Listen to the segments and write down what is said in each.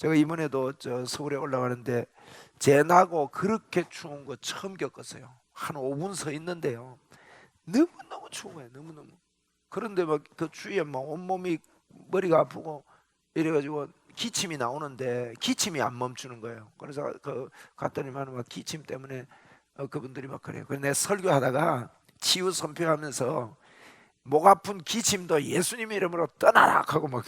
제가 이번에도 서울에 올라가는데 재나고 그렇게 추운 거 처음 겪었어요. 한 5분 서 있는데요, 너무너무 추운 거예요. 너무너무. 그런데 막 그 추위에 막 온몸이, 머리가 아프고 이래가지고 기침이 나오는데 기침이 안 멈추는 거예요. 그래서 갔더니만 막 기침 때문에 그분들이 막 그래요. 그래서 내가 설교하다가 치유 선포하면서 목 아픈 기침도 예수님의 이름으로 떠나라 하고 막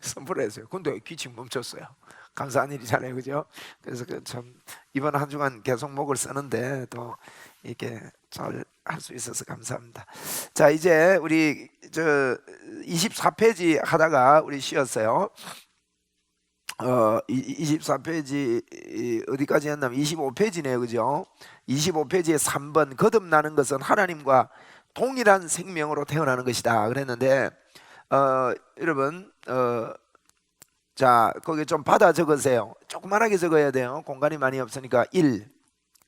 선포를 했어요. 근데 기침 멈췄어요. 감사한 일이잖아요, 그죠? 그래서 참 이번 한 주간 계속 목을 쓰는데 또 이렇게 잘 할 수 있어서 감사합니다. 자, 이제 우리 24페이지 하다가 우리 쉬었어요. 24페이지 어디까지 했냐면 25페이지네요, 그죠? 25페이지에 3번, 거듭나는 것은 하나님과 동일한 생명으로 태어나는 것이다 그랬는데, 여러분, 자, 거기 좀 받아 적으세요. 조그만하게 적어야 돼요. 공간이 많이 없으니까. 1,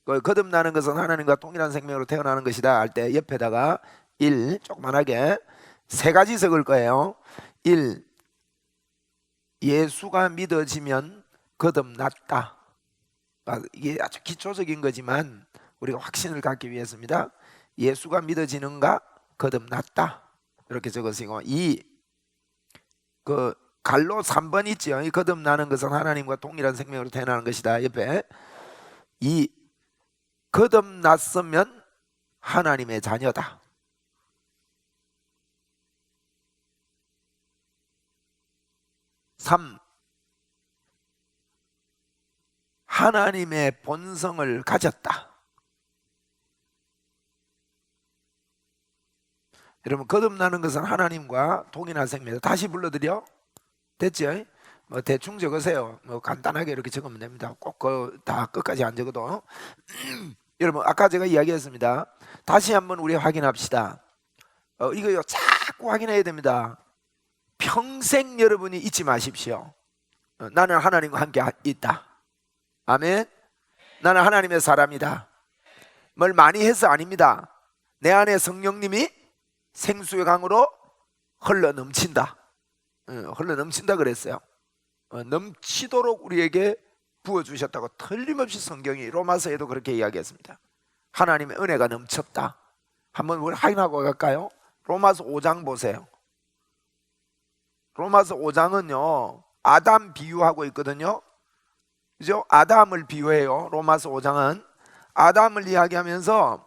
거듭나는 것은 하나님과 동일한 생명으로 태어나는 것이다 할 때 옆에다가 1 조그만하게 세 가지 적을 거예요. 1, 예수가 믿어지면 거듭났다. 이게 아주 기초적인 거지만 우리가 확신을 갖기 위해서입니다. 예수가 믿어지는가 거듭났다, 이렇게 적으시고, 2, 갈로 3번 있죠. 이 거듭나는 것은 하나님과 동일한 생명으로 태어나는 것이다 옆에 2, 거듭났으면 하나님의 자녀다. 3, 하나님의 본성을 가졌다. 여러분, 거듭나는 것은 하나님과 동일한 생명이다. 다시 불러드려. 됐죠? 뭐 대충 적으세요. 뭐 간단하게 이렇게 적으면 됩니다. 꼭 다 끝까지 안 적어도. 여러분, 아까 제가 이야기했습니다. 다시 한번 우리 확인합시다. 이거 자꾸 확인해야 됩니다. 평생 여러분이 잊지 마십시오. 나는 하나님과 함께 있다. 아멘. 나는 하나님의 사람이다. 뭘 많이 해서 아닙니다. 내 안에 성령님이 생수의 강으로 흘러 넘친다. 흘러 넘친다 그랬어요. 넘치도록 우리에게 부어주셨다고 틀림없이 성경이 로마서에도 그렇게 이야기했습니다. 하나님의 은혜가 넘쳤다. 한번 우리 확인하고 갈까요? 로마서 5장 보세요. 로마서 5장은요 아담 비유하고 있거든요. 그죠? 아담을 비유해요. 로마서 5장은 아담을 이야기하면서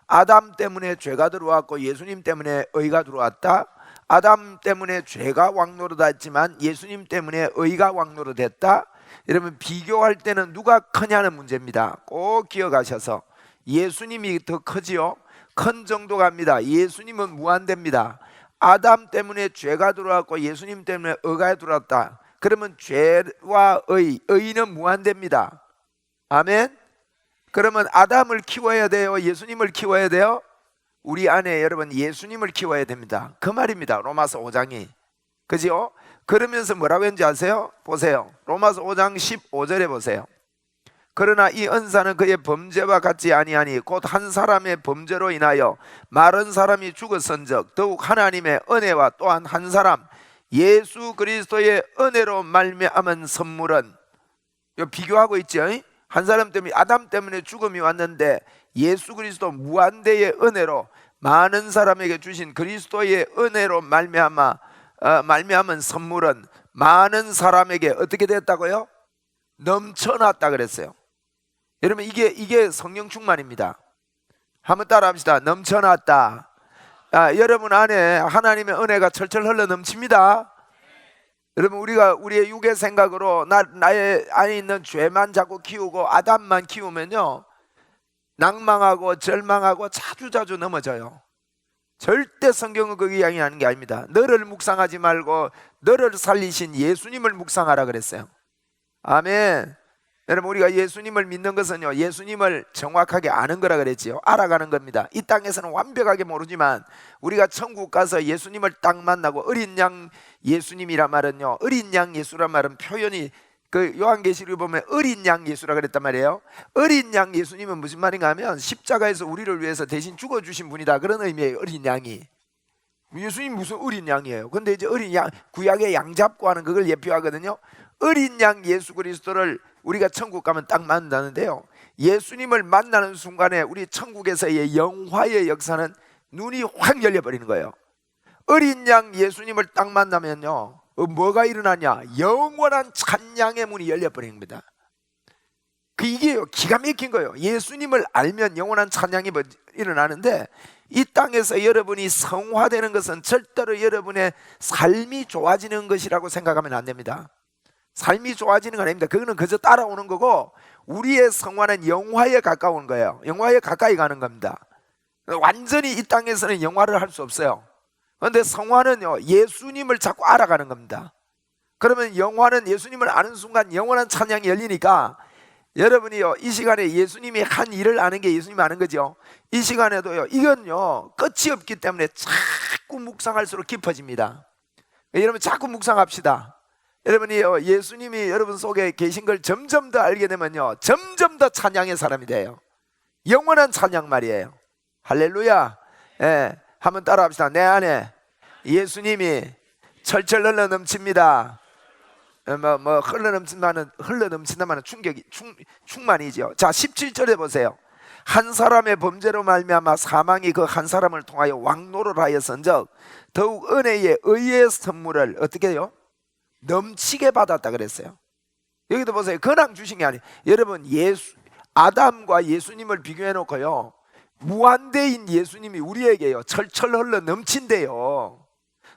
아담 때문에 죄가 들어왔고 예수님 때문에 의가 들어왔다. 아담 때문에 죄가 왕노릇했지만 예수님 때문에 의가 왕노릇했다. 여러분, 비교할 때는 누가 크냐는 문제입니다. 꼭 기억하셔서 예수님이 더 크지요. 큰 정도가 아닙니다. 예수님은 무한대입니다. 아담 때문에 죄가 들어왔고 예수님 때문에 의가 들어왔다. 그러면 죄와 의는 무한대입니다. 아멘. 그러면 아담을 키워야 돼요, 예수님을 키워야 돼요? 우리 안에 여러분 예수님을 키워야 됩니다. 그 말입니다. 로마서 5장이. 그죠? 그러면서 뭐라고 했는지 아세요? 보세요. 로마서 5장 15절에 보세요. 그러나 이 은사는 그의 범죄와 같지 아니하니 곧 한 사람의 범죄로 인하여 많은 사람이 죽었은즉 더욱 하나님의 은혜와 또한 한 사람 예수 그리스도의 은혜로 말미암은 선물은, 이거 비교하고 있죠. 한 사람 때문에, 아담 때문에 죽음이 왔는데 예수 그리스도 무한대의 은혜로 많은 사람에게 주신 그리스도의 은혜로 말미암은 선물은 많은 사람에게 어떻게 됐다고요? 넘쳐났다 그랬어요. 여러분, 이게 성령 충만입니다. 한번 따라 합시다. 넘쳐났다. 여러분 안에 하나님의 은혜가 철철 흘러 넘칩니다. 여러분, 우리의 육의 생각으로 나의 안에 있는 죄만 자꾸 키우고 아담만 키우면요 낭망하고 절망하고 자주자주 넘어져요. 절대 성경은 그게 이야기하는 게 아닙니다. 너를 묵상하지 말고 너를 살리신 예수님을 묵상하라 그랬어요. 아멘. 여러분, 우리가 예수님을 믿는 것은요 예수님을 정확하게 아는 거라 그랬지요. 알아가는 겁니다. 이 땅에서는 완벽하게 모르지만 우리가 천국 가서 예수님을 딱 만나고, 어린 양 예수님이란 말은요, 어린 양 예수란 말은 표현이 요한계시록에 보면 어린 양 예수라 그랬단 말이에요. 어린 양 예수님은 무슨 말인가 하면 십자가에서 우리를 위해서 대신 죽어주신 분이다, 그런 의미예요. 어린 양이. 예수님 무슨 어린 양이에요. 근데 이제 어린 양, 구약의 양 잡고 하는 그걸 예표하거든요. 어린 양 예수 그리스도를 우리가 천국 가면 딱 만나는데요, 예수님을 만나는 순간에 우리 천국에서의 영화의 역사는 눈이 확 열려버리는 거예요. 어린 양 예수님을 딱 만나면요, 뭐가 일어나냐? 영원한 찬양의 문이 열려버리는 겁니다. 이게 기가 막힌 거예요. 예수님을 알면 영원한 찬양이 일어나는데, 이 땅에서 여러분이 성화되는 것은 절대로 여러분의 삶이 좋아지는 것이라고 생각하면 안 됩니다. 삶이 좋아지는 건 아닙니다. 그거는 그저 따라오는 거고, 우리의 성화는 영화에 가까운 거예요. 영화에 가까이 가는 겁니다. 완전히 이 땅에서는 영화를 할 수 없어요. 그런데 성화는요, 예수님을 자꾸 알아가는 겁니다. 그러면 영화는 예수님을 아는 순간 영원한 찬양이 열리니까, 여러분이요, 이 시간에 예수님이 한 일을 아는 게 예수님이 아는 거죠. 이 시간에도요, 이건요 끝이 없기 때문에 자꾸 묵상할수록 깊어집니다. 여러분 자꾸 묵상합시다. 여러분이요, 예수님이 여러분 속에 계신 걸 점점 더 알게 되면요, 점점 더 찬양의 사람이 돼요. 영원한 찬양 말이에요. 할렐루야. 예, 한번 따라합시다. 내 안에 예수님이 철철 흘러 넘칩니다. 흘러 넘친다면 충만이죠. 자, 17절에 보세요. 한 사람의 범죄로 말미암아 사망이 그 한 사람을 통하여 왕노를 하였은즉 더욱 은혜의 의의 선물을 어떻게 해요? 넘치게 받았다 그랬어요. 여기도 보세요. 근황 주신 게 아니에요. 여러분, 아담과 예수님을 비교해 놓고요, 무한대인 예수님이 우리에게요 철철 흘러 넘친대요.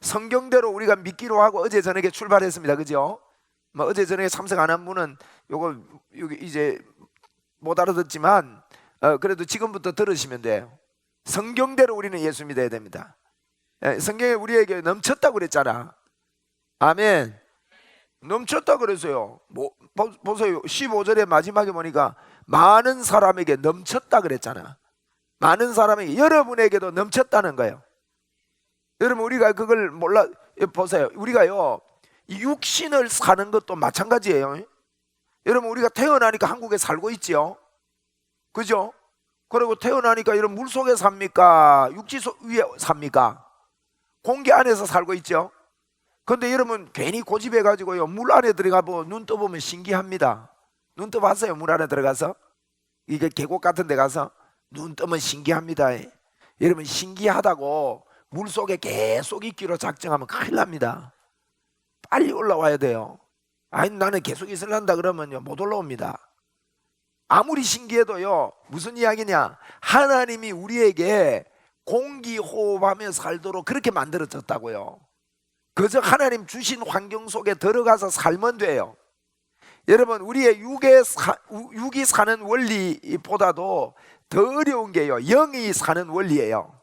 성경대로 우리가 믿기로 하고 어제 저녁에 출발했습니다. 그죠? 어제 저녁에 참석 안 한 분은 여기 이제 못 알아듣지만 그래도 지금부터 들으시면 돼요. 성경대로 우리는 예수 믿어야 됩니다. 성경에 우리에게 넘쳤다고 그랬잖아. 아멘. 넘쳤다 그랬어요. 보세요. 15절의 마지막에 보니까 많은 사람에게 넘쳤다 그랬잖아. 많은 사람에게, 여러분에게도 넘쳤다는 거예요. 여러분, 우리가 그걸 몰라. 보세요. 우리가요, 육신을 사는 것도 마찬가지예요. 여러분, 우리가 태어나니까 한국에 살고 있지요. 그죠? 그리고 태어나니까 이런 물 속에 삽니까? 육지 위에 삽니까? 공기 안에서 살고 있죠. 그런데 여러분, 괜히 고집해가지고요, 물 안에 들어가 눈 떠보면 신기합니다. 눈 떠봤어요? 물 안에 들어가서? 이게 계곡 같은 데 가서 눈 뜨면 신기합니다. 여러분, 신기하다고 물 속에 계속 있기로 작정하면 큰일 납니다. 빨리 올라와야 돼요. 아니, 나는 계속 있을란다 그러면요, 못 올라옵니다. 아무리 신기해도요, 무슨 이야기냐? 하나님이 우리에게 공기 호흡하며 살도록 그렇게 만들어졌다고요. 그저 하나님 주신 환경 속에 들어가서 살면 돼요. 여러분, 우리의 육이 사는 원리보다도 더 어려운 게요, 영이 사는 원리예요.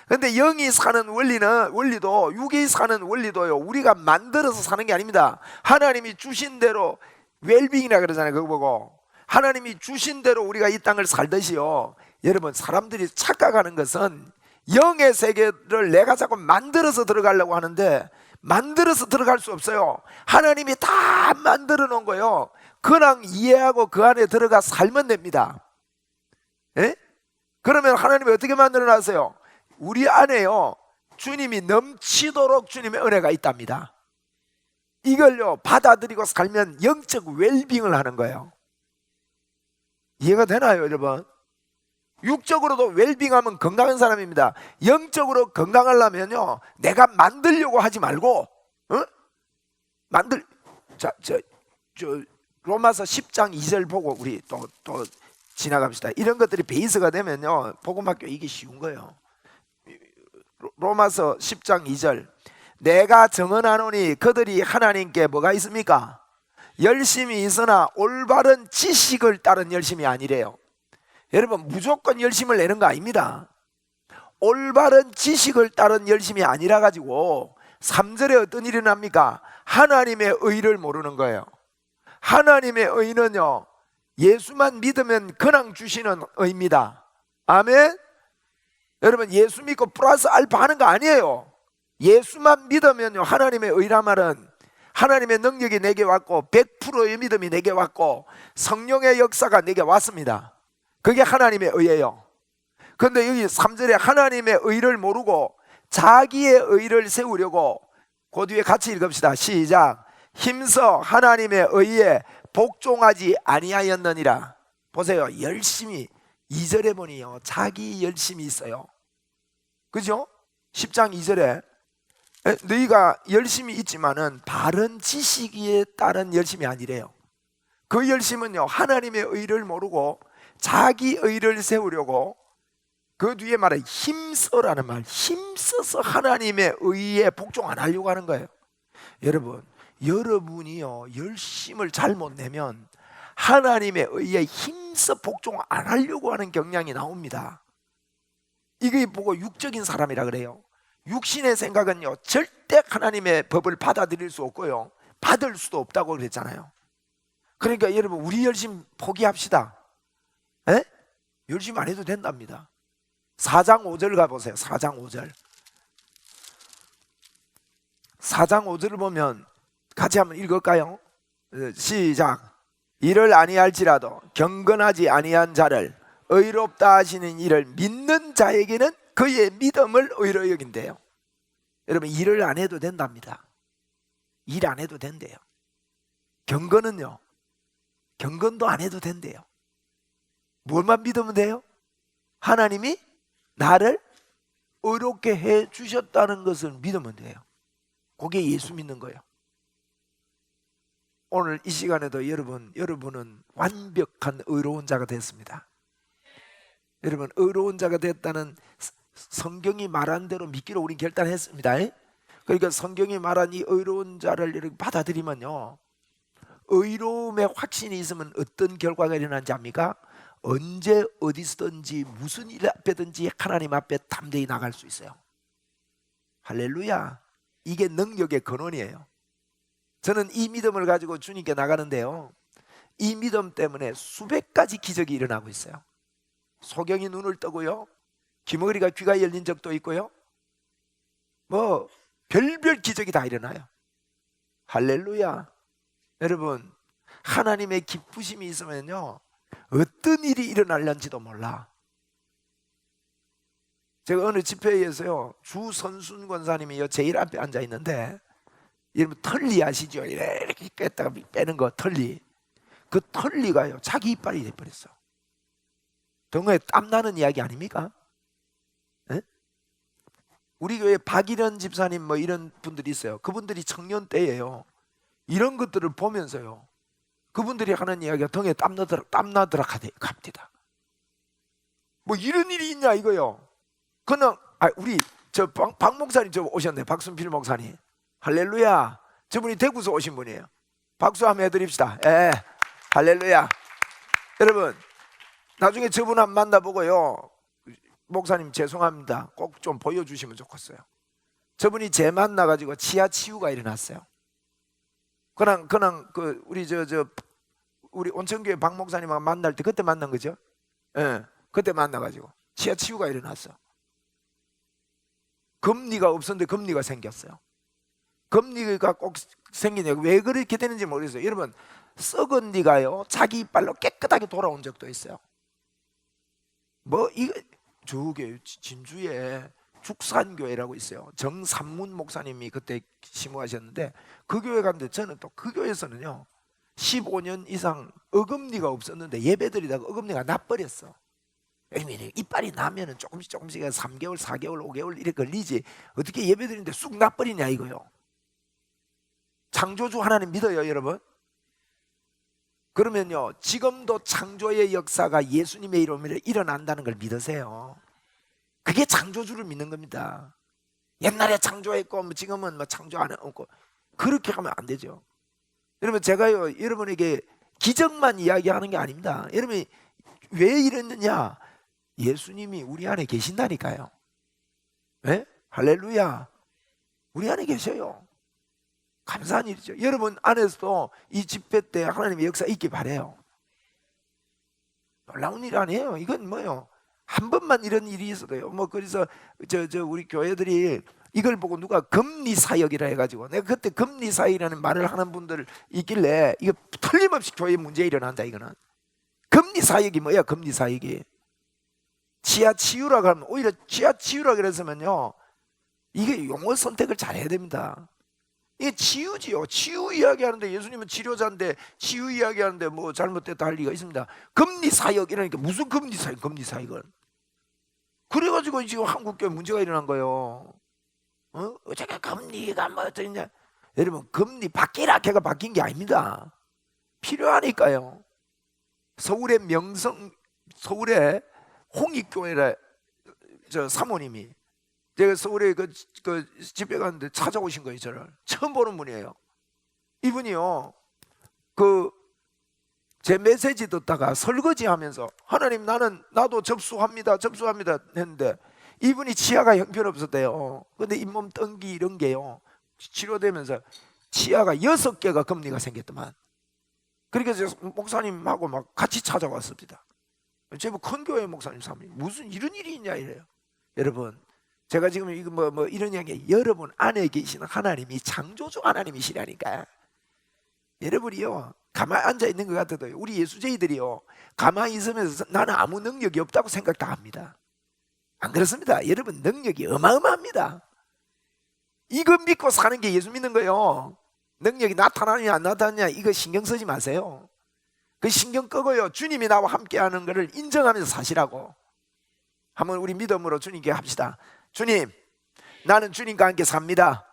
그런데 영이 사는 원리도, 육이 사는 원리도요, 우리가 만들어서 사는 게 아닙니다. 하나님이 주신 대로, 웰빙이라 그러잖아요. 그거 보고 하나님이 주신 대로 우리가 이 땅을 살듯이요, 여러분, 사람들이 착각하는 것은 영의 세계를 내가 자꾸 만들어서 들어가려고 하는데, 만들어서 들어갈 수 없어요. 하나님이 다 만들어 놓은 거예요. 그냥 이해하고 그 안에 들어가 살면 됩니다. 예? 그러면 하나님이 어떻게 만들어 놨어요? 우리 안에요, 주님이 넘치도록 주님의 은혜가 있답니다. 이걸요 받아들이고 살면 영적 웰빙을 하는 거예요. 이해가 되나요, 여러분? 육적으로도 웰빙하면 건강한 사람입니다. 영적으로 건강하려면요, 내가 만들려고 하지 말고, 로마서 10장 2절 보고 우리 또 지나갑시다. 이런 것들이 베이스가 되면요, 복음학교 이게 쉬운 거예요. 로마서 10장 2절. 내가 정언하노니 그들이 하나님께 뭐가 있습니까? 열심이 있으나 올바른 지식을 따른 열심이 아니래요. 여러분, 무조건 열심을 내는 거 아닙니다. 올바른 지식을 따른 열심이 아니라 가지고 3절에 어떤 일이 납니까? 하나님의 의를 모르는 거예요. 하나님의 의는요, 예수만 믿으면 그냥 주시는 의입니다. 아멘. 여러분, 예수 믿고 플러스 알파 하는 거 아니에요. 예수만 믿으면요, 하나님의 의란 말은 하나님의 능력이 내게 왔고 100%의 믿음이 내게 왔고 성령의 역사가 내게 왔습니다. 그게 하나님의 의예요. 그런데 여기 3절에 하나님의 의를 모르고 자기의 의를 세우려고, 그 뒤에 같이 읽읍시다. 시작. 힘써 하나님의 의에 복종하지 아니하였느니라. 보세요. 열심히 2절에 보니요 자기 열심이 있어요. 그죠? 10장 2절에 너희가 열심히 있지만은 바른 지식에 따른 열심이 아니래요. 그 열심은요 하나님의 의를 모르고 자기 의를 세우려고, 그 뒤에 말해 힘써라는 말, 힘써서 하나님의 의에 복종 안 하려고 하는 거예요. 여러분, 여러분이요 열심을 잘못 내면 하나님의 의에 힘써 복종 안 하려고 하는 경향이 나옵니다. 이게 보고 육적인 사람이라 그래요. 육신의 생각은요 절대 하나님의 법을 받아들일 수 없고요 받을 수도 없다고 그랬잖아요. 그러니까 여러분, 우리 열심 포기합시다. 에? 열심 안 해도 된답니다. 4장 5절 가보세요. 4장 5절 4장 5절을 보면 같이 한번 읽을까요? 시작. 이를 아니할지라도 경건하지 아니한 자를 의롭다 하시는 이를 믿는 자에게는 그의 믿음을 의로 여긴대요. 여러분, 일을 안 해도 된답니다. 일 안 해도 된대요. 경건은요 경건도 안 해도 된대요. 뭘만 믿으면 돼요? 하나님이 나를 의롭게 해 주셨다는 것을 믿으면 돼요. 그게 예수 믿는 거예요. 오늘 이 시간에도 여러분은 완벽한 의로운 자가 됐습니다. 여러분, 의로운 자가 됐다는 성경이 말한 대로 믿기로 우린 결단했습니다. 그러니까 성경이 말한 이 의로운 자를 이렇게 받아들이면요 의로움의 확신이 있으면 어떤 결과가 일어나는지 압니까? 언제 어디서든지 무슨 일 앞에든지 하나님 앞에 담대히 나갈 수 있어요. 할렐루야. 이게 능력의 근원이에요. 저는 이 믿음을 가지고 주님께 나가는데요 이 믿음 때문에 수백 가지 기적이 일어나고 있어요. 소경이 눈을 뜨고요, 귀머거리가 귀가 열린 적도 있고요, 뭐 별별 기적이 다 일어나요. 할렐루야. 여러분, 하나님의 기쁘심이 있으면요 어떤 일이 일어날는지도 몰라. 제가 어느 집회에서요 주선순 권사님이 제일 앞에 앉아 있는데, 여러분 털리 아시죠? 이렇게 뺐다가 빼는 거, 털리. 그 털리가요 자기 이빨이 돼버렸어. 등에 땀 나는 이야기 아닙니까? 에? 우리 교회 박일현 집사님 뭐 이런 분들이 있어요. 그분들이 청년 때예요. 이런 것들을 보면서요 그분들이 하는 이야기가 등에 땀나더라 갑니다. 뭐 이런 일이 있냐 이거요. 그냥 우리 저 박 목사님 저 오셨네. 박순필 목사님. 할렐루야. 저분이 대구에서 오신 분이에요. 박수 한번 해드립시다. 예, 할렐루야. 여러분, 나중에 저분 한번 만나보고요, 목사님 죄송합니다, 꼭 좀 보여주시면 좋겠어요. 저분이 제 만나가지고 치아 치유가 일어났어요. 그냥 그 우리 온천교회 박 목사님하고 만날 때 그때 만난 거죠. 예, 그때 만나가지고 치아 치유가 일어났어. 금리가 없었는데 금리가 생겼어요. 금리가 꼭 생기냐, 왜 그렇게 되는지 모르겠어요. 여러분, 썩은 니가요 자기 이빨로 깨끗하게 돌아온 적도 있어요. 뭐 이거 저게 진주에 죽산교회라고 있어요. 정삼문 목사님이 그때 심호하셨는데, 그 교회 갔는데 저는 또 그 교회에서는요 15년 이상 어금니가 없었는데 예배드리다가 어금니가 나버렸어. 이빨이 나면은 조금씩 3개월 4개월 5개월 이렇게 걸리지 어떻게 예배드리는데 쑥 나버리냐 이거요. 창조주 하나님 믿어요 여러분? 그러면요 지금도 창조의 역사가 예수님의 이름으로 일어난다는 걸 믿으세요. 그게 창조주를 믿는 겁니다. 옛날에 창조했고 지금은 뭐 창조 안 했고 그렇게 하면 안 되죠. 여러분, 제가요 여러분에게 기적만 이야기하는 게 아닙니다. 여러분이 왜 이랬느냐, 예수님이 우리 안에 계신다니까요. 네? 할렐루야. 우리 안에 계셔요. 감사한 일이죠. 여러분 안에서도 이 집회 때 하나님의 역사 있기 바래요. 놀라운 일 아니에요. 이건 뭐요, 한 번만 이런 일이 있어도요. 뭐 그래서 우리 교회들이 이걸 보고 누가 금리사역이라 해가지고, 내가 그때 금리사역이라는 말을 하는 분들 있길래 이거 틀림없이 교회에 문제 일어난다. 이거는 금리사역이 뭐야? 금리사역이 치아 치유라고 하면, 오히려 치아 치유라 그랬으면요 이게 용어 선택을 잘 해야 됩니다. 이게 치유지요. 치유 이야기하는데 예수님은 치료자인데 치유 이야기하는데 뭐 잘못됐다 할 리가 있습니다. 금리사역 이러니까 무슨 금리사역, 금리사역은. 그래가지고 지금 한국교회 문제가 일어난 거예요. 어차피 금리가 뭐 어쩌냐. 여러분 금리 바뀌라 걔가 바뀐 게 아닙니다. 필요하니까요. 서울의 명성, 서울의 홍익교회라 저 사모님이 제가 서울에 그 집에 갔는데 찾아오신 거예요. 저를 처음 보는 분이에요. 이분이요 제 메시지 듣다가 설거지하면서 하나님 나도 접수합니다 했는데 이분이 치아가 형편없었대요. 근데 잇몸 뜬기 이런 게요 치료되면서 치아가 6개가 금리가 생겼더만. 그러니까 제가 목사님하고 막 같이 찾아왔습니다. 제법 큰 교회 목사님 사모님 무슨 이런 일이 있냐 이래요. 여러분 제가 지금 이거 뭐 이런 이야기, 여러분 안에 계시는 하나님이 창조주 하나님이시라니까. 여러분이요 가만히 앉아 있는 것 같아도 우리 예수쟁이들이요 가만히 있으면서 나는 아무 능력이 없다고 생각 다 합니다. 안 그렇습니다. 여러분 능력이 어마어마합니다. 이거 믿고 사는 게 예수 믿는 거예요. 능력이 나타나느냐 안 나타나느냐 이거 신경 쓰지 마세요. 그 신경 끄고요 주님이 나와 함께하는 것을 인정하면서 사시라고. 한번 우리 믿음으로 주님께 합시다. 주님 나는 주님과 함께 삽니다.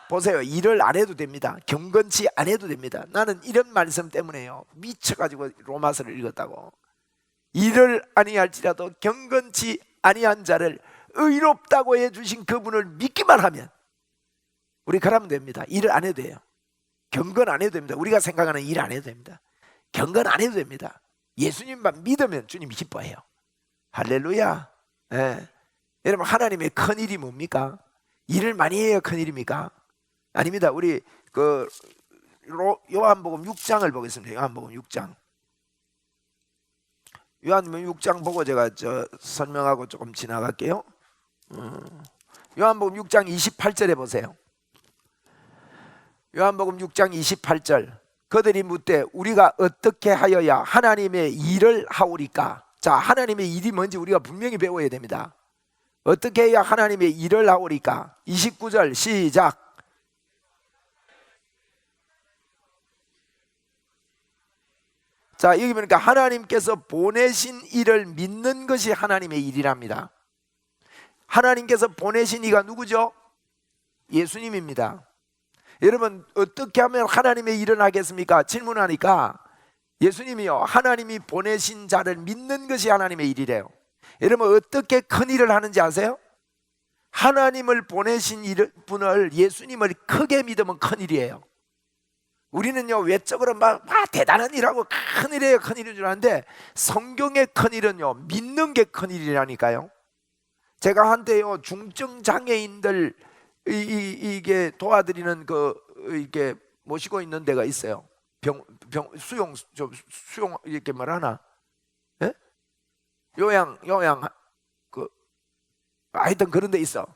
보세요. 일을 안 해도 됩니다. 경건치 안 해도 됩니다. 나는 이런 말씀 때문에요 미쳐가지고 로마서를 읽었다고. 일을 아니할지라도 경건치 아니한 자를 의롭다고 해주신 그분을 믿기만 하면 우리 그러면 됩니다. 일을 안 해도 돼요. 경건 안 해도 됩니다. 우리가 생각하는 일 안 해도 됩니다. 경건 안 해도 됩니다. 예수님만 믿으면 주님이 기뻐해요. 할렐루야. 네. 여러분 하나님의 큰일이 뭡니까? 일을 많이 해야 큰일입니까? 아닙니다. 우리 요한복음 6장을 보겠습니다. 요한복음 6장. 요한복음 6장 보고 제가 설명하고 조금 지나갈게요. 요한복음 6장 28절에 보세요. 요한복음 6장 28절. 그들이 묻되 우리가 어떻게 하여야 하나님의 일을 하오리까? 자, 하나님의 일이 뭔지 우리가 분명히 배워야 됩니다. 어떻게 해야 하나님의 일을 하오리까? 29절 시작. 자, 여기 보니까 하나님께서 보내신 이를 믿는 것이 하나님의 일이랍니다. 하나님께서 보내신 이가 누구죠? 예수님입니다. 여러분 어떻게 하면 하나님의 일을 하겠습니까? 질문하니까 예수님이요 하나님이 보내신 자를 믿는 것이 하나님의 일이래요. 여러분 어떻게 큰 일을 하는지 아세요? 하나님을 보내신 분을, 예수님을 크게 믿으면 큰 일이에요. 우리는요 외적으로 막 대단한 일하고 큰 일이에요, 큰 일인 줄 아는데 성경의 큰 일은요 믿는 게 큰 일이라니까요. 제가 한때요 중증 장애인들 이게 도와드리는 이게 모시고 있는 데가 있어요. 수용 이렇게 말하나? 예? 요양 하여튼 그런 데 있어.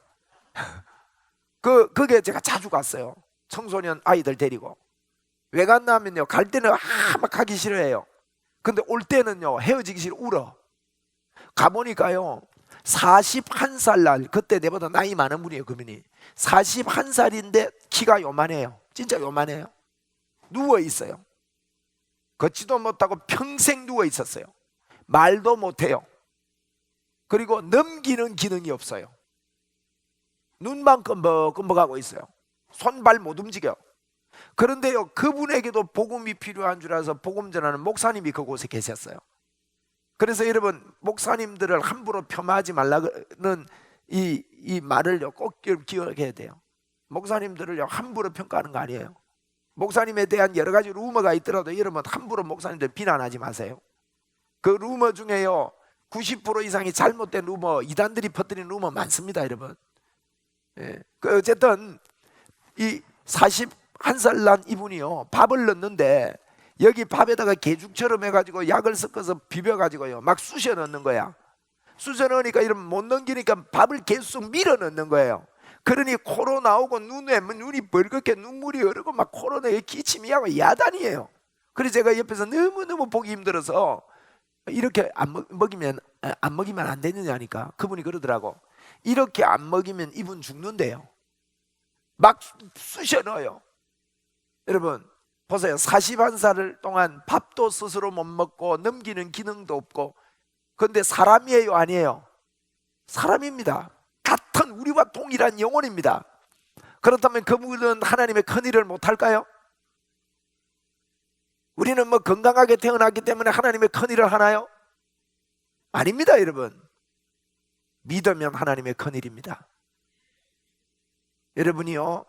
그게 제가 자주 갔어요. 청소년 아이들 데리고. 왜 갔냐면요 갈 때는 막 가기 싫어해요. 근데 올 때는요 헤어지기 싫어 울어. 가보니까요 41살 날, 그때 내보다 나이 많은 분이에요. 그분이 41살인데 키가 요만해요. 진짜 요만해요. 누워 있어요. 걷지도 못하고 평생 누워 있었어요. 말도 못해요. 그리고 넘기는 기능이 없어요. 눈만 끔벅끔벅하고 있어요. 손발 못 움직여. 그런데요 그분에게도 복음이 필요한 줄 알아서 복음 전하는 목사님이 그곳에 계셨어요. 그래서 여러분 목사님들을 함부로 폄하하지 말라는 이 말을요 꼭 기억해야 돼요. 목사님들을요 함부로 평가하는 거 아니에요. 목사님에 대한 여러 가지 루머가 있더라도 여러분 함부로 목사님들 비난하지 마세요. 그 루머 중에요 90% 이상이 잘못된 루머, 이단들이 퍼뜨린 루머 많습니다, 여러분. 예. 어쨌든 이 41살 난 이분이요 밥을 넣는데 여기 밥에다가 개죽처럼 해가지고 약을 섞어서 비벼가지고요 막 쑤셔 넣는 거야. 쑤셔 넣으니까 이러면 못 넘기니까 밥을 계속 밀어 넣는 거예요. 그러니 코로 나오고 눈이 벌겋게 눈물이 흐르고 막 코로 내에 기침이 하고 야단이에요. 그래서 제가 옆에서 너무너무 보기 힘들어서 이렇게 안 먹이면 안 되느냐니까 그분이 그러더라고. 이렇게 안 먹이면 이분 죽는데요. 막 쑤셔 넣어요. 여러분 보세요. 41살 동안 밥도 스스로 못 먹고 넘기는 기능도 없고, 그런데 사람이에요 아니에요? 사람입니다. 같은 우리와 동일한 영혼입니다. 그렇다면 그분은 하나님의 큰일을 못할까요? 우리는 뭐 건강하게 태어났기 때문에 하나님의 큰일을 하나요? 아닙니다. 여러분, 믿으면 하나님의 큰일입니다. 여러분이요,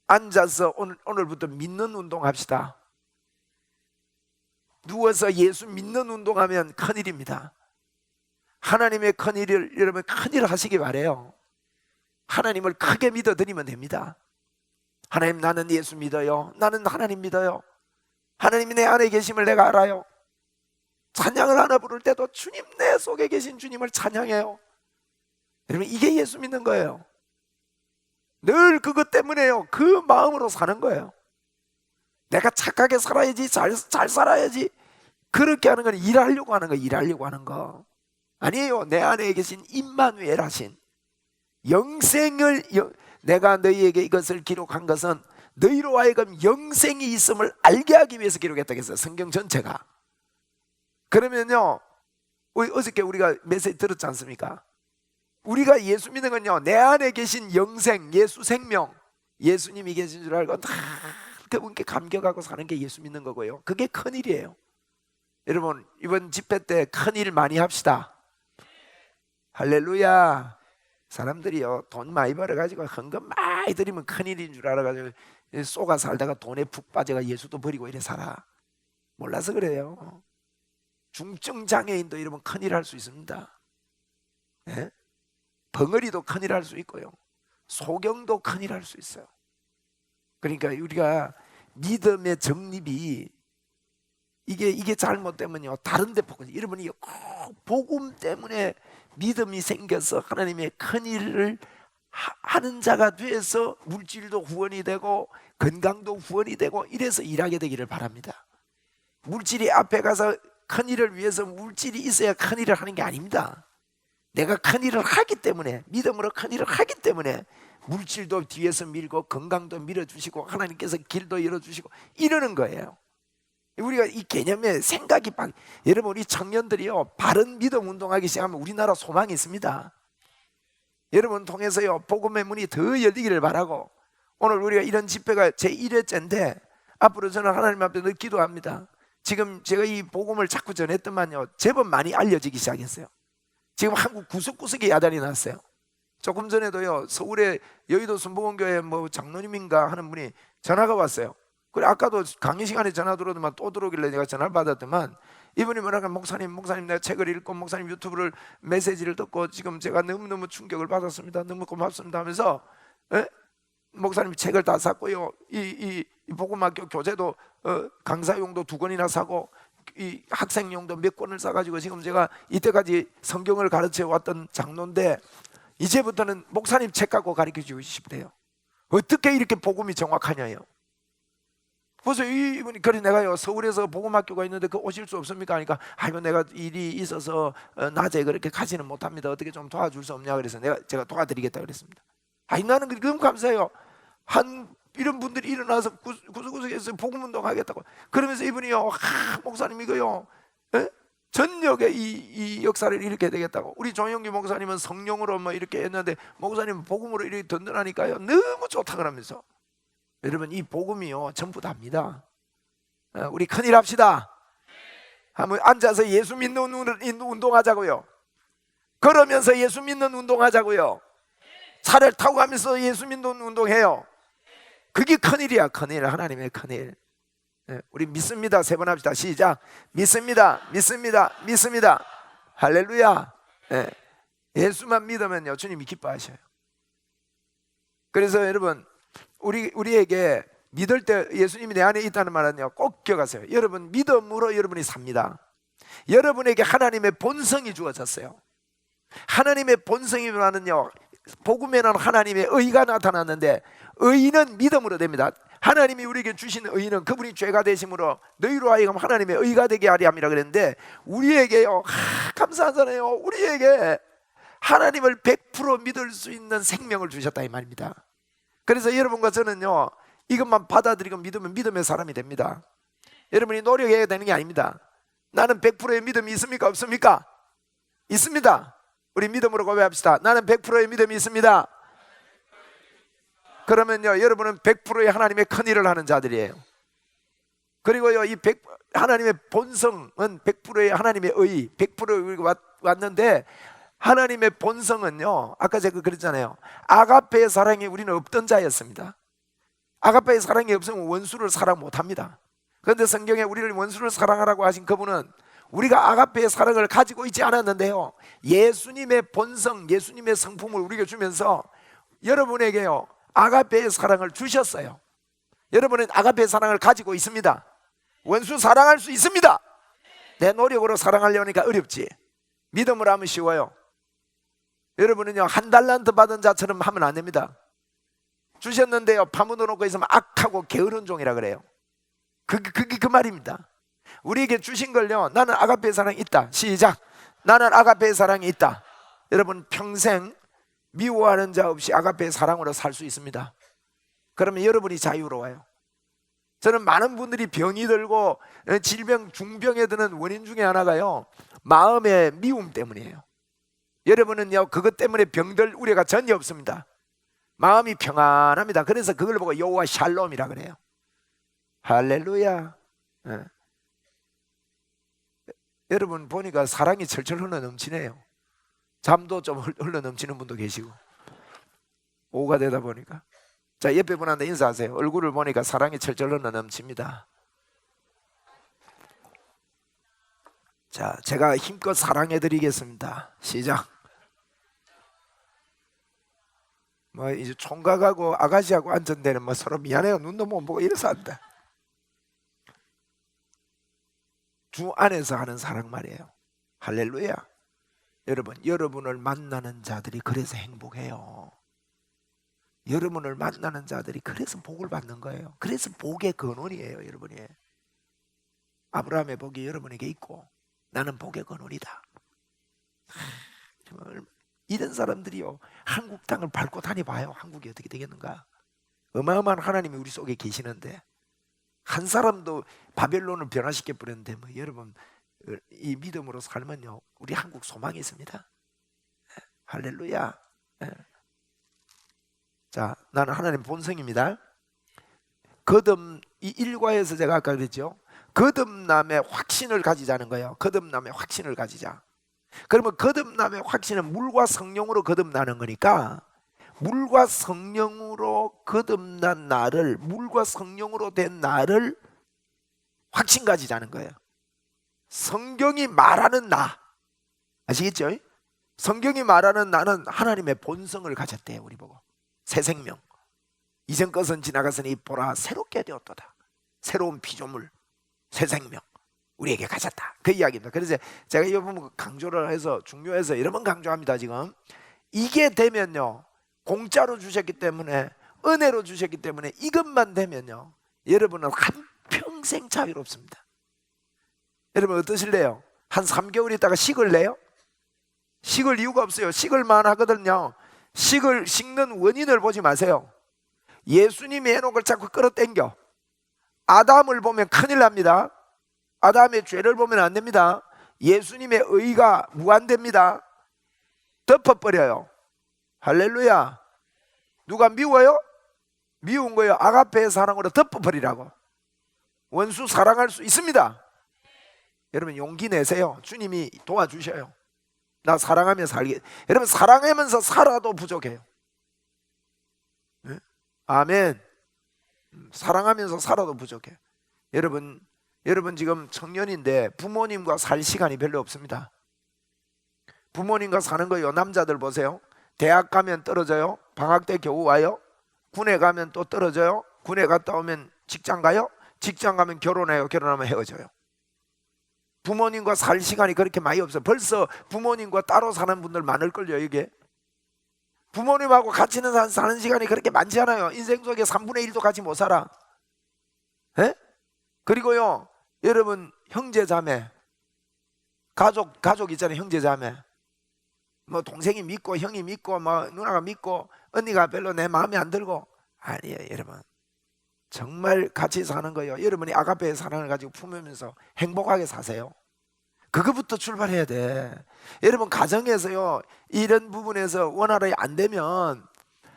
앉아서 오늘부터 믿는 운동합시다. 누워서 예수 믿는 운동하면 큰일입니다. 하나님의 큰일을 여러분 큰일 하시기 바래요. 하나님을 크게 믿어드리면 됩니다. 하나님, 나는 예수 믿어요. 나는 하나님 믿어요. 하나님이 내 안에 계심을 내가 알아요. 찬양을 하나 부를 때도 주님, 내 속에 계신 주님을 찬양해요. 여러분, 이게 예수 믿는 거예요. 늘 그것 때문에요. 그 마음으로 사는 거예요. 내가 착하게 살아야지, 잘 살아야지, 그렇게 하는 건 일하려고 하는 거, 일하려고 하는 거 아니에요. 내 안에 계신 임마누엘 하신 영생을, 내가 너희에게 이것을 기록한 것은 너희로 하여금 영생이 있음을 알게 하기 위해서 기록했다고 했어요. 성경 전체가. 그러면요, 어저께 우리가 메시지 들었지 않습니까? 우리가 예수 믿는 건요, 내 안에 계신 영생, 예수 생명, 예수님이 계신 줄 알고 다 그분께 감격하고 사는 게 예수 믿는 거고요. 그게 큰일이에요. 여러분, 이번 집회 때 큰일 많이 합시다. 할렐루야. 사람들이요, 돈 많이 벌어가지고 헌금 많이 드리면 큰일인 줄 알아가지고 쏘가 살다가 돈에 푹 빠져가 예수도 버리고 이래 살아. 몰라서 그래요. 중증 장애인도 여러분 큰일 할 수 있습니다. 예? 벙어리도 큰일 할 수 있고요, 소경도 큰일 할 수 있어요. 그러니까 우리가 믿음의 정립이 이게 잘못되면요, 다른 데 포커스. 여러분이 꼭 복음 때문에 믿음이 생겨서 하나님의 큰일을 하는 자가 돼서 물질도 후원이 되고 건강도 후원이 되고 이래서 일하게 되기를 바랍니다. 물질이 앞에 가서 큰일을 위해서 물질이 있어야 큰일을 하는 게 아닙니다. 내가 큰일을 하기 때문에, 믿음으로 큰일을 하기 때문에 물질도 뒤에서 밀고 건강도 밀어주시고 하나님께서 길도 열어주시고 이러는 거예요. 우리가 이 개념의 생각이 여러분, 우리 청년들이요, 바른 믿음 운동하기 시작하면 우리나라 소망이 있습니다. 여러분 통해서요, 복음의 문이 더 열리기를 바라고, 오늘 우리가 이런 집회가 제1회째인데 앞으로 저는 하나님 앞에 늘 기도합니다. 지금 제가 이 복음을 자꾸 전했더만요, 제법 많이 알려지기 시작했어요. 지금 한국 구석구석에 야단이 났어요. 조금 전에도요, 서울의 여의도 순복음교회 뭐 장로님인가 하는 분이 전화가 왔어요. 그래, 아까도 강의 시간에 전화 들어오더만 또 들어오길래 내가 전화를 받았더만 이분이 뭐라고, 목사님 내가 책을 읽고 목사님 유튜브를 메시지를 듣고 지금 제가 너무너무 충격을 받았습니다. 너무 고맙습니다 하면서, 목사님 책을 다 샀고요, 이 복음학교 교재도 강사용도 2권이나 사고 이 학생용도 몇 권을 사가지고 지금 제가 이때까지 성경을 가르쳐 왔던 장로인데 이제부터는 목사님 책 갖고 가르쳐주고 싶대요. 어떻게 이렇게 복음이 정확하냐요. 그래서 이분이, 그래 내가요, 서울에서 복음학교가 있는데 그 오실 수 없습니까 하니까, 아이고 내가 일이 있어서 낮에 그렇게 가지는 못합니다. 어떻게 좀 도와줄 수 없냐 그래서 제가 도와드리겠다 그랬습니다. 아니, 나는 너무 감사해요. 이런 분들이 일어나서 구석구석에서 복음운동 하겠다고. 그러면서 이분이요, 목사님 이거요, 전역에 이 역사를 일으켜야 되겠다고. 우리 조영기 목사님은 성령으로 뭐 이렇게 했는데 목사님은 복음으로 이렇게 든든하니까요, 너무 좋다 그러면서. 여러분, 이 복음이요 전부 다입니다. 우리 큰일 합시다. 한번 앉아서 예수 믿는 운동하자고요. 걸으면서 예수 믿는 운동하자고요. 차를 타고 가면서 예수 믿는 운동해요. 그게 큰일이야. 큰일, 하나님의 큰일. 우리 믿습니다 3번 합시다. 시작. 믿습니다, 믿습니다, 믿습니다. 할렐루야. 예수만 믿으면요, 주님이 기뻐하셔요. 그래서 여러분, 우리에게 믿을 때 예수님이 내 안에 있다는 말은요, 꼭 기억하세요. 여러분, 믿음으로 여러분이 삽니다. 여러분에게 하나님의 본성이 주어졌어요. 하나님의 본성이라는요, 복음에는 하나님의 의가 나타났는데 의는 믿음으로 됩니다. 하나님이 우리에게 주신 의는 그분이 죄가 되심으로 너희로 하여금 하나님의 의가 되게 하리 함이라 그랬는데, 우리에게요, 감사하잖아요, 우리에게 하나님을 100% 믿을 수 있는 생명을 주셨다 이 말입니다. 그래서 여러분과 저는요, 이것만 받아들이고 믿으면 믿음의 사람이 됩니다. 여러분이 노력해야 되는 게 아닙니다. 나는 100%의 믿음이 있습니까? 없습니까? 있습니다. 우리 믿음으로 고백합시다. 나는 100%의 믿음이 있습니다. 그러면요, 여러분은 100%의 하나님의 큰 일을 하는 자들이에요. 그리고요, 이 하나님의 본성은 100%의 하나님의 의, 100%의 왔는데, 하나님의 본성은요, 아까 제가 그랬잖아요. 아가페의 사랑에 우리는 없던 자였습니다. 아가페의 사랑이 없으면 원수를 사랑 못합니다. 그런데 성경에 우리를 원수를 사랑하라고 하신 그분은 우리가 아가페의 사랑을 가지고 있지 않았는데요, 예수님의 본성, 예수님의 성품을 우리에게 주면서 여러분에게요, 아가페의 사랑을 주셨어요. 여러분은 아가페의 사랑을 가지고 있습니다. 원수 사랑할 수 있습니다. 내 노력으로 사랑하려니까 어렵지. 믿음으로 하면 쉬워요. 여러분은요, 한 달란트 받은 자처럼 하면 안 됩니다. 주셨는데요, 파묻어 놓고 있으면 악하고 게으른 종이라 그래요. 그게 그 말입니다. 우리에게 주신 걸요, 나는 아가페의 사랑이 있다. 시작. 나는 아가페의 사랑이 있다. 여러분 평생 미워하는 자 없이 아가페의 사랑으로 살 수 있습니다. 그러면 여러분이 자유로워요. 저는 많은 분들이 병이 들고 질병, 중병에 드는 원인 중에 하나가요, 마음의 미움 때문이에요. 여러분은요, 그것 때문에 병들 우려가 전혀 없습니다. 마음이 평안합니다. 그래서 그걸 보고 여호와 샬롬이라 그래요. 할렐루야. 네. 여러분 보니까 사랑이 철철 흘러 넘치네요. 잠도 좀 흘러 넘치는 분도 계시고, 오후가 되다 보니까. 자, 옆에 분한테 인사하세요. 얼굴을 보니까 사랑이 철철 흘러 넘칩니다. 자, 제가 힘껏 사랑해 드리겠습니다. 시작. 뭐 이제 총각하고 아가씨하고 앉은 데는 뭐 서로 미안해요. 눈도 못 보고 이래서 한다. 주 안에서 하는 사랑 말이에요. 할렐루야. 여러분, 여러분을 만나는 자들이 그래서 행복해요. 여러분을 만나는 자들이 그래서 복을 받는 거예요. 그래서 복의 근원이에요. 여러분이 아브라함의 복이 여러분에게 있고 나는 복의 근원이다. 정말 이런 사람들이요, 한국 땅을 밟고 다녀봐요. 한국이 어떻게 되겠는가. 어마어마한 하나님이 우리 속에 계시는데 한 사람도 바벨론을 변화시켜 버렸는데, 뭐 여러분 이 믿음으로 살면요, 우리 한국 소망이 있습니다. 할렐루야. 자, 나는 하나님 본성입니다. 이 일과에서 제가 아까 그랬죠, 거듭남의 확신을 가지자는 거예요. 거듭남의 확신을 가지자. 그러면 거듭남의 확신은 물과 성령으로 거듭나는 거니까, 물과 성령으로 거듭난 나를, 물과 성령으로 된 나를 확신 가지자는 거예요. 성경이 말하는 나, 아시겠죠? 성경이 말하는 나는 하나님의 본성을 가졌대요. 우리 보고 새 생명, 이전 것은 지나갔으니 보라 새롭게 되었도다. 새로운 피조물, 새 생명 우리에게 가졌다. 그 이야기입니다. 그래서 제가 이 부분 강조를 해서, 중요해서 여러 번 강조합니다. 지금 이게 되면요, 공짜로 주셨기 때문에, 은혜로 주셨기 때문에 이것만 되면요, 여러분은 한평생 자유롭습니다. 여러분 어떠실래요? 한 3개월 있다가 식을래요? 식을 이유가 없어요. 식을만 하거든요. 식는 원인을 보지 마세요. 예수님이 해놓은 걸 자꾸 끌어당겨. 아담을 보면 큰일 납니다. 아담의 죄를 보면 안 됩니다. 예수님의 의가 무한됩니다. 덮어버려요. 할렐루야. 누가 미워요? 미운 거예요. 아가페의 사랑으로 덮어버리라고. 원수 사랑할 수 있습니다. 여러분 용기 내세요. 주님이 도와주셔요. 나 사랑하며 살게. 여러분 사랑하면서 살아도 부족해요. 네? 아멘. 사랑하면서 살아도 부족해. 여러분 지금 청년인데 부모님과 살 시간이 별로 없습니다. 부모님과 사는 거요, 남자들 보세요. 대학 가면 떨어져요. 방학 때 겨우 와요. 군에 가면 또 떨어져요. 군에 갔다 오면 직장 가요. 직장 가면 결혼해요. 결혼하면 헤어져요. 부모님과 살 시간이 그렇게 많이 없어요. 벌써 부모님과 따로 사는 분들 많을걸요. 이게 부모님하고 같이 사는 시간이 그렇게 많지 않아요. 인생 속에 3분의 1도 같이 못 살아. 에? 그리고요, 여러분 형제 자매, 가족 있잖아요. 형제 자매, 뭐 동생이 믿고 형이 믿고 뭐 누나가 믿고 언니가 별로 내 마음에 안 들고, 아니에요, 여러분. 정말 같이 사는 거요. 여러분이 아가페의 사랑을 가지고 품으면서 행복하게 사세요. 그거부터 출발해야 돼. 여러분 가정에서요 이런 부분에서 원활하게 안 되면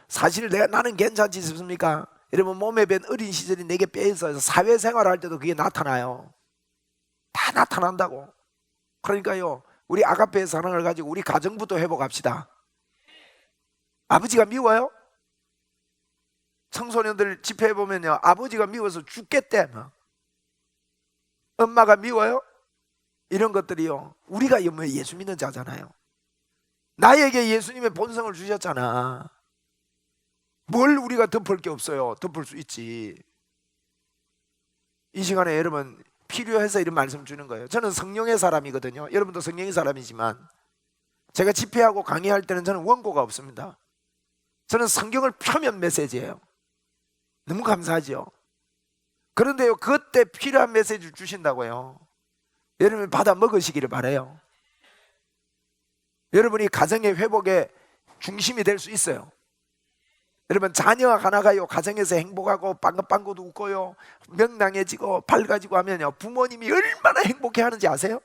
사실 나는 괜찮지 싶습니까? 여러분 몸에 밴 어린 시절이 내게 빼있어서 사회생활 할 때도 그게 나타나요. 다 나타난다고. 그러니까요 우리 아가페의 사랑을 가지고 우리 가정부터 회복합시다. 아버지가 미워요? 청소년들 집회에 보면요 아버지가 미워서 죽겠대. 엄마가 미워요? 이런 것들이요 우리가 예수 믿는 자잖아요. 나에게 예수님의 본성을 주셨잖아. 뭘 우리가 덮을 게 없어요. 덮을 수 있지. 이 시간에 여러분 필요해서 이런 말씀 주는 거예요. 저는 성령의 사람이거든요. 여러분도 성령의 사람이지만 제가 집회하고 강의할 때는 저는 원고가 없습니다. 저는 성경을 펴면 메시지예요. 너무 감사하죠. 그런데요 그때 필요한 메시지를 주신다고요. 여러분이 받아 먹으시기를 바라요. 여러분이 가정의 회복의 중심이 될 수 있어요. 여러분 자녀 하나가요 가정에서 행복하고 빵긋빵긋 웃고요 명랑해지고 밝아지고 하면요 부모님이 얼마나 행복해 하는지 아세요?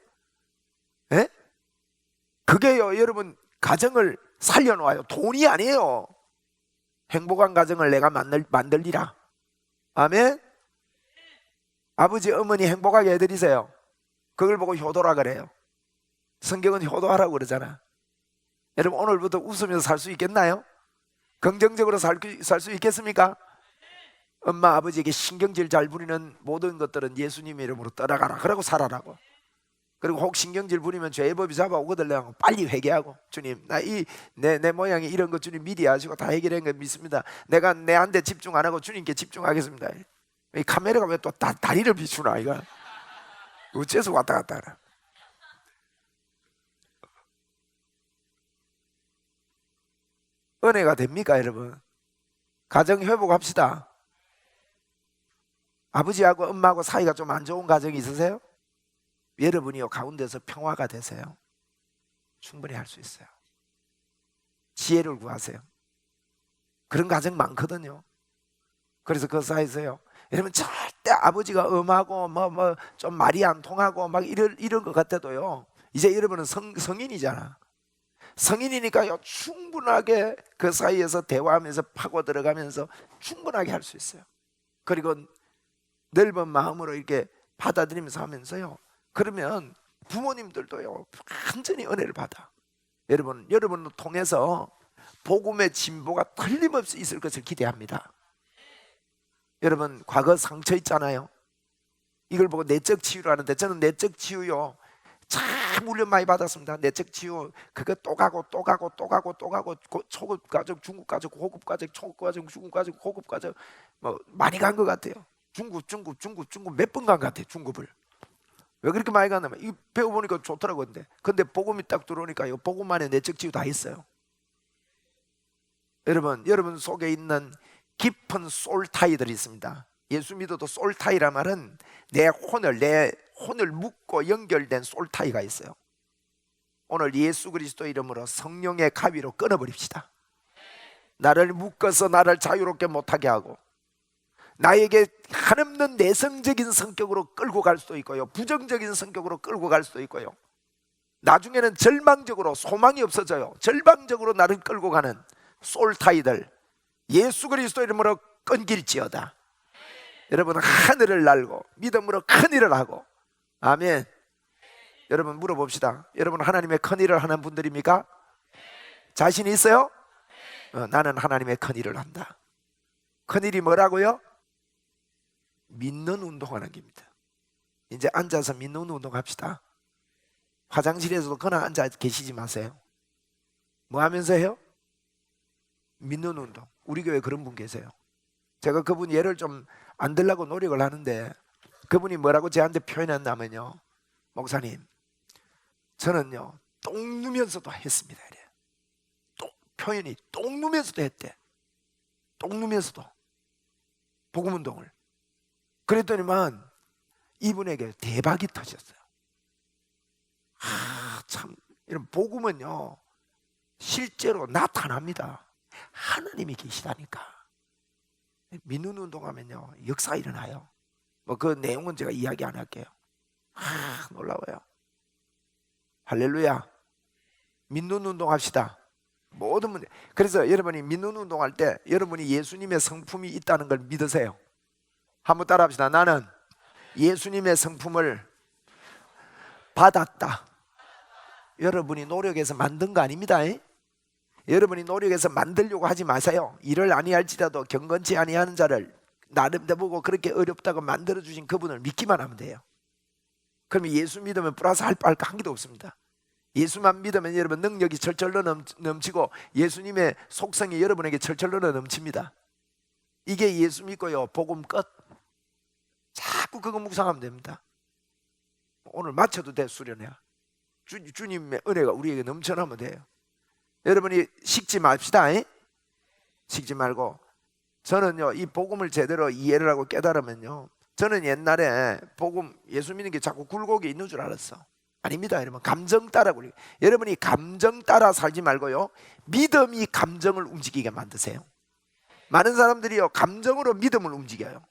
예? 그게요 여러분 가정을 살려놓아요. 돈이 아니에요. 행복한 가정을 내가 만들리라. 아멘. 아버지 어머니 행복하게 해드리세요. 그걸 보고 효도라 그래요. 성경은 효도하라고 그러잖아. 여러분 오늘부터 웃으면서 살 수 있겠나요? 긍정적으로 살 수 있겠습니까? 엄마 아버지에게 신경질 잘 부리는 모든 것들은 예수님의 이름으로 떠나가라 그러고 살아라고. 그리고 혹 신경질 부리면 죄법이 잡아오거든요. 빨리 회개하고 주님 나 내 모양이 이런 것 주님 미리 아시고 다 해결한 거 믿습니다. 내가 내한테 집중 안 하고 주님께 집중하겠습니다. 이 카메라가 왜 또 다리를 비추나 이거 어째서 왔다 갔다 하나. 은혜가 됩니까 여러분? 가정 회복합시다. 아버지하고 엄마하고 사이가 좀 안 좋은 가정이 있으세요? 여러분이요 가운데서 평화가 되세요. 충분히 할 수 있어요. 지혜를 구하세요. 그런 가정 많거든요. 그래서 그 사이에서요 여러분 절대 아버지가 엄하고 뭐 좀 말이 안 통하고 막 이런 것 같아도요 이제 여러분은 성인이잖아. 성인이니까요 충분하게 그 사이에서 대화하면서 파고 들어가면서 충분하게 할 수 있어요. 그리고 넓은 마음으로 이렇게 받아들이면서 하면서요 그러면 부모님들도요 완전히 은혜를 받아. 여러분을 통해서 복음의 진보가 틀림없이 있을 것을 기대합니다. 여러분 과거 상처 있잖아요. 이걸 보고 내적 치유를 하는데 저는 내적 치유요 참 훈련 많이 받았습니다. 내적 치유 그거 또 가고 초급 가족, 중급 가족, 고급 가족, 초급 가족, 중급 가족, 고급 가족 뭐 많이 간 것 같아요. 중급 몇 번 간 것 같아요. 중급을 왜 그렇게 많이 갔냐면 이 배워보니까 좋더라고요. 근데 복음이 딱 들어오니까 이 복음 안에 내적 치유 다 있어요. 여러분 속에 있는 깊은 솔타이들이 있습니다. 예수 믿어도 솔타이란 말은 내 혼을 묶고 연결된 솔타이가 있어요. 오늘 예수 그리스도 이름으로 성령의 가위로 끊어버립시다. 나를 묶어서 나를 자유롭게 못하게 하고 나에게 한없는 내성적인 성격으로 끌고 갈 수도 있고요 부정적인 성격으로 끌고 갈 수도 있고요 나중에는 절망적으로 소망이 없어져요. 절망적으로 나를 끌고 가는 솔타이들 예수 그리스도 이름으로 끊길지어다. 여러분 하늘을 날고 믿음으로 큰일을 하고 아멘. 여러분 물어봅시다. 여러분 하나님의 큰일을 하는 분들입니까? 자신이 있어요? 나는 하나님의 큰일을 한다. 큰일이 뭐라고요? 믿는 운동하는 겁니다. 이제 앉아서 믿는 운동 합시다. 화장실에서도 그냥 앉아 계시지 마세요. 뭐 하면서 해요? 믿는 운동. 우리 교회 그런 분 계세요. 제가 그분 예를 좀 안 들려고 노력을 하는데 그분이 뭐라고 저한테 표현했냐면요 목사님 저는요 똥 누면서도 했습니다. 표현이 똥 누면서도 했대. 똥 누면서도 복음 운동을. 그랬더니만 이분에게 대박이 터졌어요. 참 이런 복음은요 실제로 나타납니다. 하나님이 계시다니까. 믿는 운동하면요 역사가 일어나요. 뭐 그 내용은 제가 이야기 안 할게요. 놀라워요. 할렐루야. 믿는 운동합시다. 모든 문제. 그래서 여러분이 믿는 운동할 때 여러분이 예수님의 성품이 있다는 걸 믿으세요. 한번 따라합시다. 나는 예수님의 성품을 받았다. 여러분이 노력해서 만든 거 아닙니다. 여러분이 노력해서 만들려고 하지 마세요. 이를 아니할지라도 경건치 아니하는 자를 나름대로 보고 그렇게 어렵다고 만들어주신 그분을 믿기만 하면 돼요. 그러면 예수 믿으면 플러스 할 한 개도 없습니다. 예수만 믿으면 여러분 능력이 철철로 넘치고 예수님의 속성이 여러분에게 철철로 넘칩니다. 이게 예수 믿고요 복음 끝. 자꾸 그거 묵상하면 됩니다. 오늘 마쳐도 돼. 수련회야. 주님의 은혜가 우리에게 넘쳐나면 돼요. 여러분이 식지 맙시다. 식지 말고. 저는요 이 복음을 제대로 이해를 하고 깨달으면요, 저는 옛날에 복음 예수 믿는 게 자꾸 굴곡이 있는 줄 알았어. 아닙니다. 여러분 감정 따라 굴리. 여러분이 감정 따라 살지 말고요 믿음이 감정을 움직이게 만드세요. 많은 사람들이요 감정으로 믿음을 움직여요.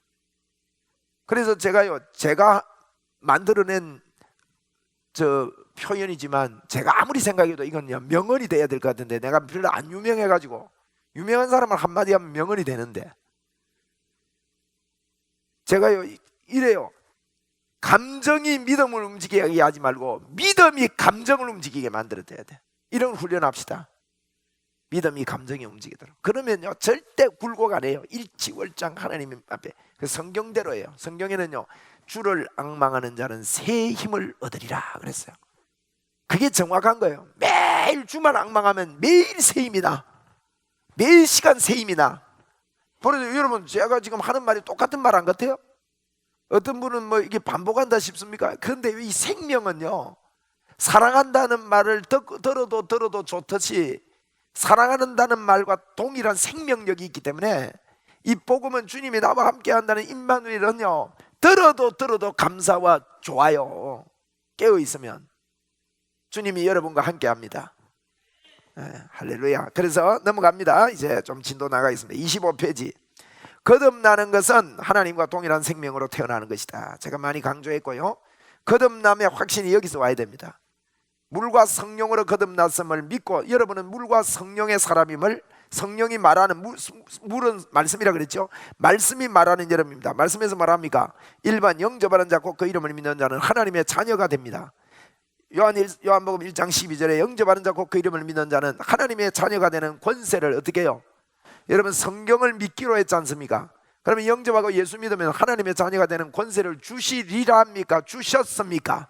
그래서 제가 만들어낸 저 표현이지만 제가 아무리 생각해도 이건요 명언이 돼야 될 것 같은데, 내가 별로 안 유명해가지고, 유명한 사람을 한마디 하면 명언이 되는데, 제가요 이래요. 감정이 믿음을 움직이게 하지 말고 믿음이 감정을 움직이게 만들어야 돼. 이런 훈련합시다. 믿음이 감정이 움직이도록. 그러면요 절대 굴곡 안 해요. 일치월장 하나님 앞에. 그 성경대로예요. 성경에는요 주를 앙망하는 자는 새 힘을 얻으리라 그랬어요. 그게 정확한 거예요. 매일 주만 앙망하면 매일 새 힘이다. 매일 시간 새 힘이다. 그래서 여러분 제가 지금 하는 말이 똑같은 말 안 같아요? 어떤 분은 뭐 이게 반복한다 싶습니까? 그런데 이 생명은요 사랑한다는 말을 들어도 좋듯이 사랑한다는 말과 동일한 생명력이 있기 때문에 이 복음은 주님이 나와 함께 한다는 임마누엘은요 들어도 감사와 좋아요. 깨어 있으면 주님이 여러분과 함께 합니다. 할렐루야. 그래서 넘어갑니다. 이제 좀 진도 나가겠습니다. 25페이지. 거듭나는 것은 하나님과 동일한 생명으로 태어나는 것이다. 제가 많이 강조했고요, 거듭남의 확신이 여기서 와야 됩니다. 물과 성령으로 거듭났음을 믿고, 여러분은 물과 성령의 사람임을, 성령이 말하는 물은 말씀이라 그랬죠. 말씀이 말하는 여러분입니다. 말씀에서 말합니까? 일반 영접하는 자 곧 그 이름을 믿는 자는 하나님의 자녀가 됩니다. 요한복음 1장 12절에 영접하는 자 곧 그 이름을 믿는 자는 하나님의 자녀가 되는 권세를 어떻게 해요? 여러분 성경을 믿기로 했지 않습니까? 그러면 영접하고 예수 믿으면 하나님의 자녀가 되는 권세를 주시리라 합니까? 주셨습니까?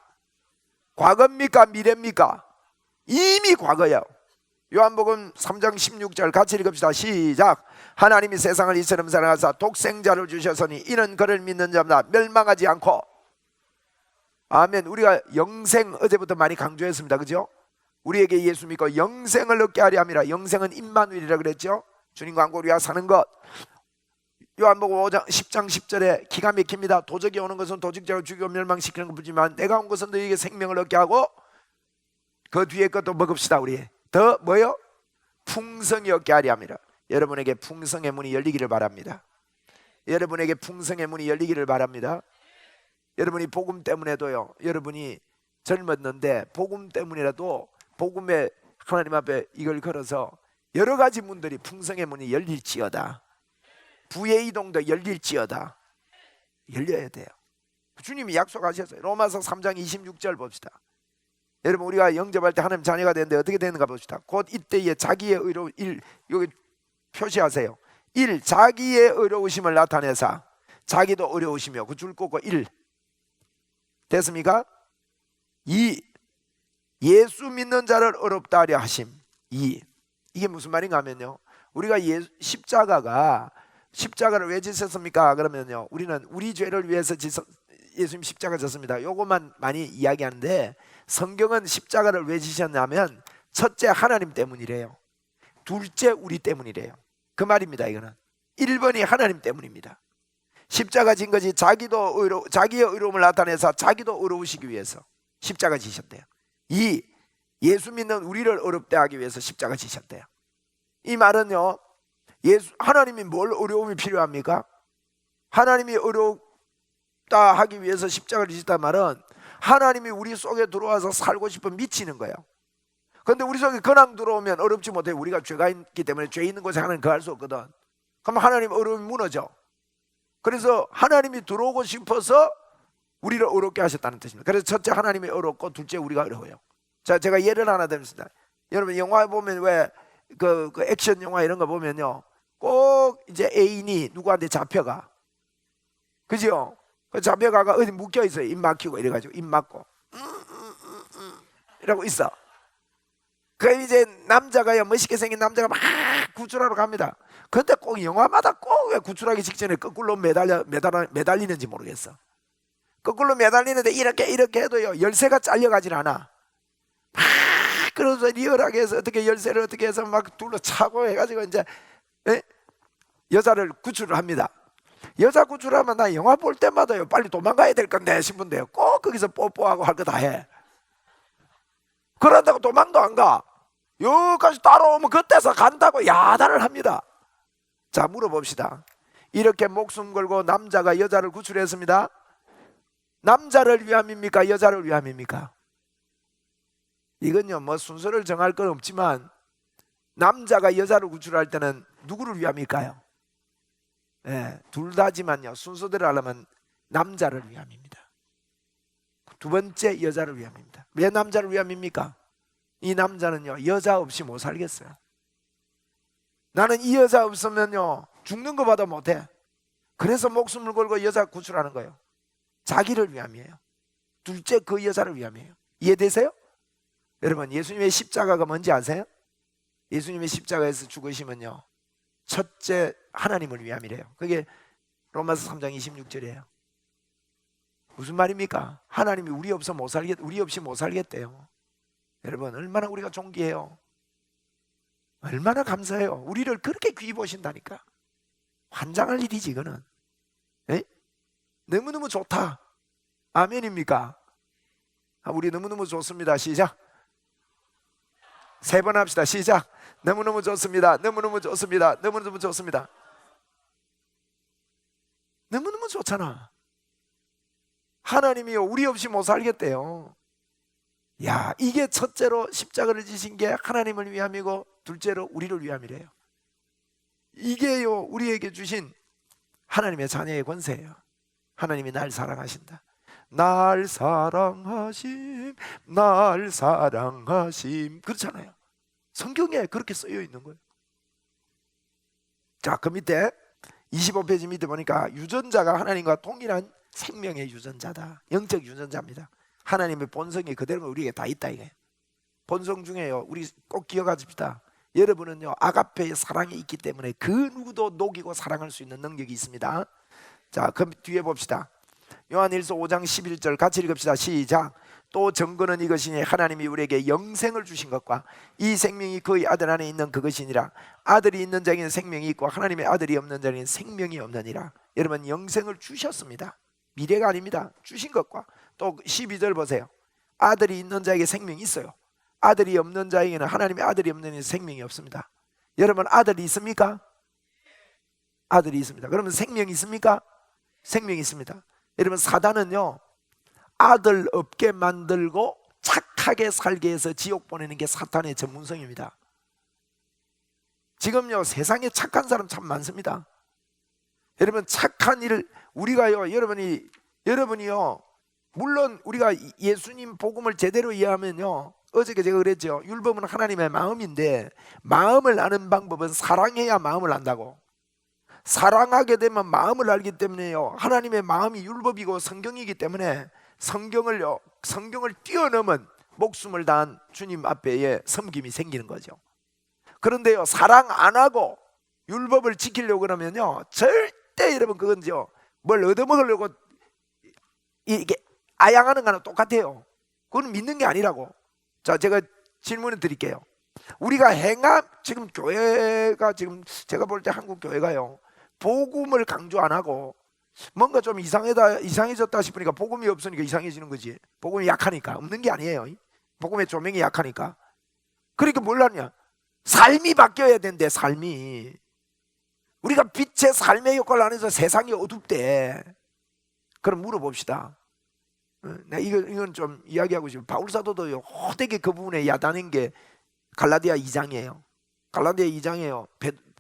과거입니까? 미래입니까? 이미 과거예요. 요한복음 3장 16절 같이 읽읍시다. 시작. 하나님이 세상을 이처럼 사랑하사 독생자를 주셨으니 이는 그를 믿는 자마다 멸망하지 않고, 아멘. 우리가 영생 어제부터 많이 강조했습니다. 그죠? 우리에게 예수 믿고 영생을 얻게 하려 함이라. 영생은 임마누엘이라 그랬죠. 주님과 함께 우리가 사는 것. 요한복음 5장 10장 10절에 기가 막힙니다. 도적이 오는 것은 도적자를 죽이고 멸망시키는 것뿐이지만 내가 온 것은 너희에게 생명을 얻게 하고, 그 뒤에 것도 먹읍시다. 우리 더 뭐요? 풍성히 얻게 하려 함이라. 여러분에게 풍성의 문이 열리기를 바랍니다. 여러분에게 풍성의 문이 열리기를 바랍니다. 여러분이 복음 때문에도요, 여러분이 젊었는데 복음 때문이라도 복음에 하나님 앞에 이걸 걸어서 여러 가지 문들이, 풍성의 문이 열릴지어다. 부의 이동도 열릴지어다. 열려야 돼요. 주님이 약속하셨어요. 로마서 3장 26절 봅시다. 여러분 우리가 영접할 때 하나님 자녀가 되는데 어떻게 되는가 봅시다. 곧 이때에 자기의 여기 표시하세요. 1. 자기의 의로우심을 나타내사 자기도 어려우시며, 그 줄 꽂고 1. 됐습니까? 2. 예수 믿는 자를 어렵다 하려 하심. 2. 이게 무슨 말인가 하면요, 우리가 십자가를 왜 지셨습니까? 그러면요, 우리는 우리 죄를 위해서 예수님 십자가 졌습니다. 요것만 많이 이야기하는데, 성경은 십자가를 왜 지셨냐면 첫째 하나님 때문이래요. 둘째 우리 때문이래요. 그 말입니다. 이거는 1번이 하나님 때문입니다. 십자가 진 것이 자기의 의로움을 나타내서 자기도 의로우시기 위해서 십자가 지셨대요. 2. 예수 믿는 우리를 어렵게 하기 위해서 십자가 지셨대요. 이 말은요, 하나님이 뭘 어려움이 필요합니까? 하나님이 어렵다 하기 위해서 십자가를 지셨단 말은 하나님이 우리 속에 들어와서 살고 싶어 미치는 거예요. 그런데 우리 속에 근황 들어오면 어렵지 못해. 우리가 죄가 있기 때문에 죄 있는 곳에 하나님 거할 수 없거든. 그럼 하나님 어려움이 무너져. 그래서 하나님이 들어오고 싶어서 우리를 어렵게 하셨다는 뜻입니다. 그래서 첫째 하나님이 어렵고 둘째 우리가 어려워요. 자, 제가 예를 하나 드리겠습니다. 여러분 영화 보면 왜 그 액션 영화 이런 거 보면요, 꼭 이제 애인이 누구한테 잡혀가, 그죠? 그 잡혀가가 어디 묶여 있어요. 입 막히고 이래가지고 입 막고 이러고 있어. 그 이제 남자가요, 멋있게 생긴 남자가 막 구출하러 갑니다. 근데 꼭 영화마다 꼭 왜 구출하기 직전에 거꾸로 매달리는지 모르겠어. 거꾸로 매달리는데 이렇게 해도요 열쇠가 잘려가질 않아. 막 그래서 리얼하게 해서 어떻게 열쇠를 어떻게 해서 막 둘러 차고 해가지고 이제 여자를 구출을 합니다. 여자 구출하면 나 영화 볼 때마다요 빨리 도망가야 될 건데 싶은데요 꼭 거기서 뽀뽀하고 할 거 다 해. 그런다고 도망도 안 가. 여기까지 따라오면 그때서 간다고 야단을 합니다. 자, 물어봅시다. 이렇게 목숨 걸고 남자가 여자를 구출했습니다. 남자를 위함입니까? 여자를 위함입니까? 이건요 뭐 순서를 정할 건 없지만 남자가 여자를 구출할 때는 누구를 위함일까요? 둘 다지만요 순서대로 하려면 남자를 위함입니다. 두 번째 여자를 위함입니다. 왜 남자를 위함입니까? 이 남자는요 여자 없이 못 살겠어요. 나는 이 여자 없으면요 죽는 것보다 못해. 그래서 목숨을 걸고 여자 구출하는 거예요. 자기를 위함이에요. 둘째 그 여자를 위함이에요. 이해되세요? 여러분 예수님의 십자가가 뭔지 아세요? 예수님의 십자가에서 죽으시면요 첫째 하나님을 위함이래요. 그게 로마서 3장 26절이에요 무슨 말입니까? 하나님이 우리 없이 못 살겠대요. 여러분 얼마나 우리가 존귀해요. 얼마나 감사해요. 우리를 그렇게 귀히 보신다니까. 환장할 일이지 이거는. 너무너무 좋다. 아멘입니까? 우리 너무너무 좋습니다. 시작. 3번 합시다. 시작. 너무너무 좋습니다. 너무너무 좋습니다. 너무너무 좋습니다. 너무너무 좋잖아. 하나님이요 우리 없이 못 살겠대요. 야, 이게 첫째로 십자가를 지신 게 하나님을 위함이고 둘째로 우리를 위함이래요. 이게요 우리에게 주신 하나님의 자녀의 권세예요. 하나님이 날 사랑하신다. 날 사랑하심, 날 사랑하심, 그렇잖아요. 성경에 그렇게 쓰여 있는 거예요. 자, 그 밑에 25페이지 밑에 보니까 유전자가 하나님과 동일한 생명의 유전자다. 영적 유전자입니다. 하나님의 본성이 그대로 우리에게 다 있다 이거예요. 본성 중에요 우리 꼭 기억하십시다. 여러분은요 아가페의 사랑이 있기 때문에 그 누구도 녹이고 사랑할 수 있는 능력이 있습니다. 자, 그럼 뒤에 봅시다. 요한일서 5장 11절 같이 읽읍시다. 시작. 또 증거는 이것이니 하나님이 우리에게 영생을 주신 것과 이 생명이 그의 아들 안에 있는 그것이니라. 아들이 있는 자에게는 생명이 있고 하나님의 아들이 없는 자에게는 생명이 없느니라. 여러분 영생을 주셨습니다. 미래가 아닙니다. 주신 것과 또 12절 보세요. 아들이 있는 자에게 생명이 있어요. 아들이 없는 자에게는 하나님의 아들이 없는 자에게는 생명이 없습니다. 여러분 아들이 있습니까? 아들이 있습니다. 그러면 생명이 있습니까? 생명이 있습니다. 여러분 사단은요 아들 없게 만들고 착하게 살게 해서 지옥 보내는 게 사탄의 전문성입니다. 지금요 세상에 착한 사람 참 많습니다. 여러분 착한 일을 우리가요 여러분이요 물론 우리가 예수님 복음을 제대로 이해하면요 어저께 제가 그랬죠. 율법은 하나님의 마음인데 마음을 아는 방법은 사랑해야 마음을 안다고. 사랑하게 되면 마음을 알기 때문에요 하나님의 마음이 율법이고 성경이기 때문에 성경을 뛰어넘은 목숨을 다한 주님 앞에 섬김이 생기는 거죠. 그런데요 사랑 안 하고 율법을 지키려고 그러면요 절대 여러분 그건요 뭘 얻어먹으려고 이게 아양하는 거랑 똑같아요. 그건 믿는 게 아니라고. 자, 제가 질문을 드릴게요. 우리가 지금 교회가 지금 제가 볼 때 한국 교회가요 복음을 강조 안 하고 뭔가 좀 이상해졌다 싶으니까 복음이 없으니까 이상해지는 거지. 복음이 약하니까. 없는 게 아니에요. 복음의 조명이 약하니까. 그러니까 뭘 하냐? 삶이 바뀌어야 된대. 삶이. 우리가 빛의 삶의 역할을 안 해서 세상이 어둡대. 그럼 물어봅시다. 이건 좀 이야기하고 싶어요. 바울사도도요, 호되게 그 부분에 야단인 게 갈라디아 2장이에요. 갈라디아 2장이에요.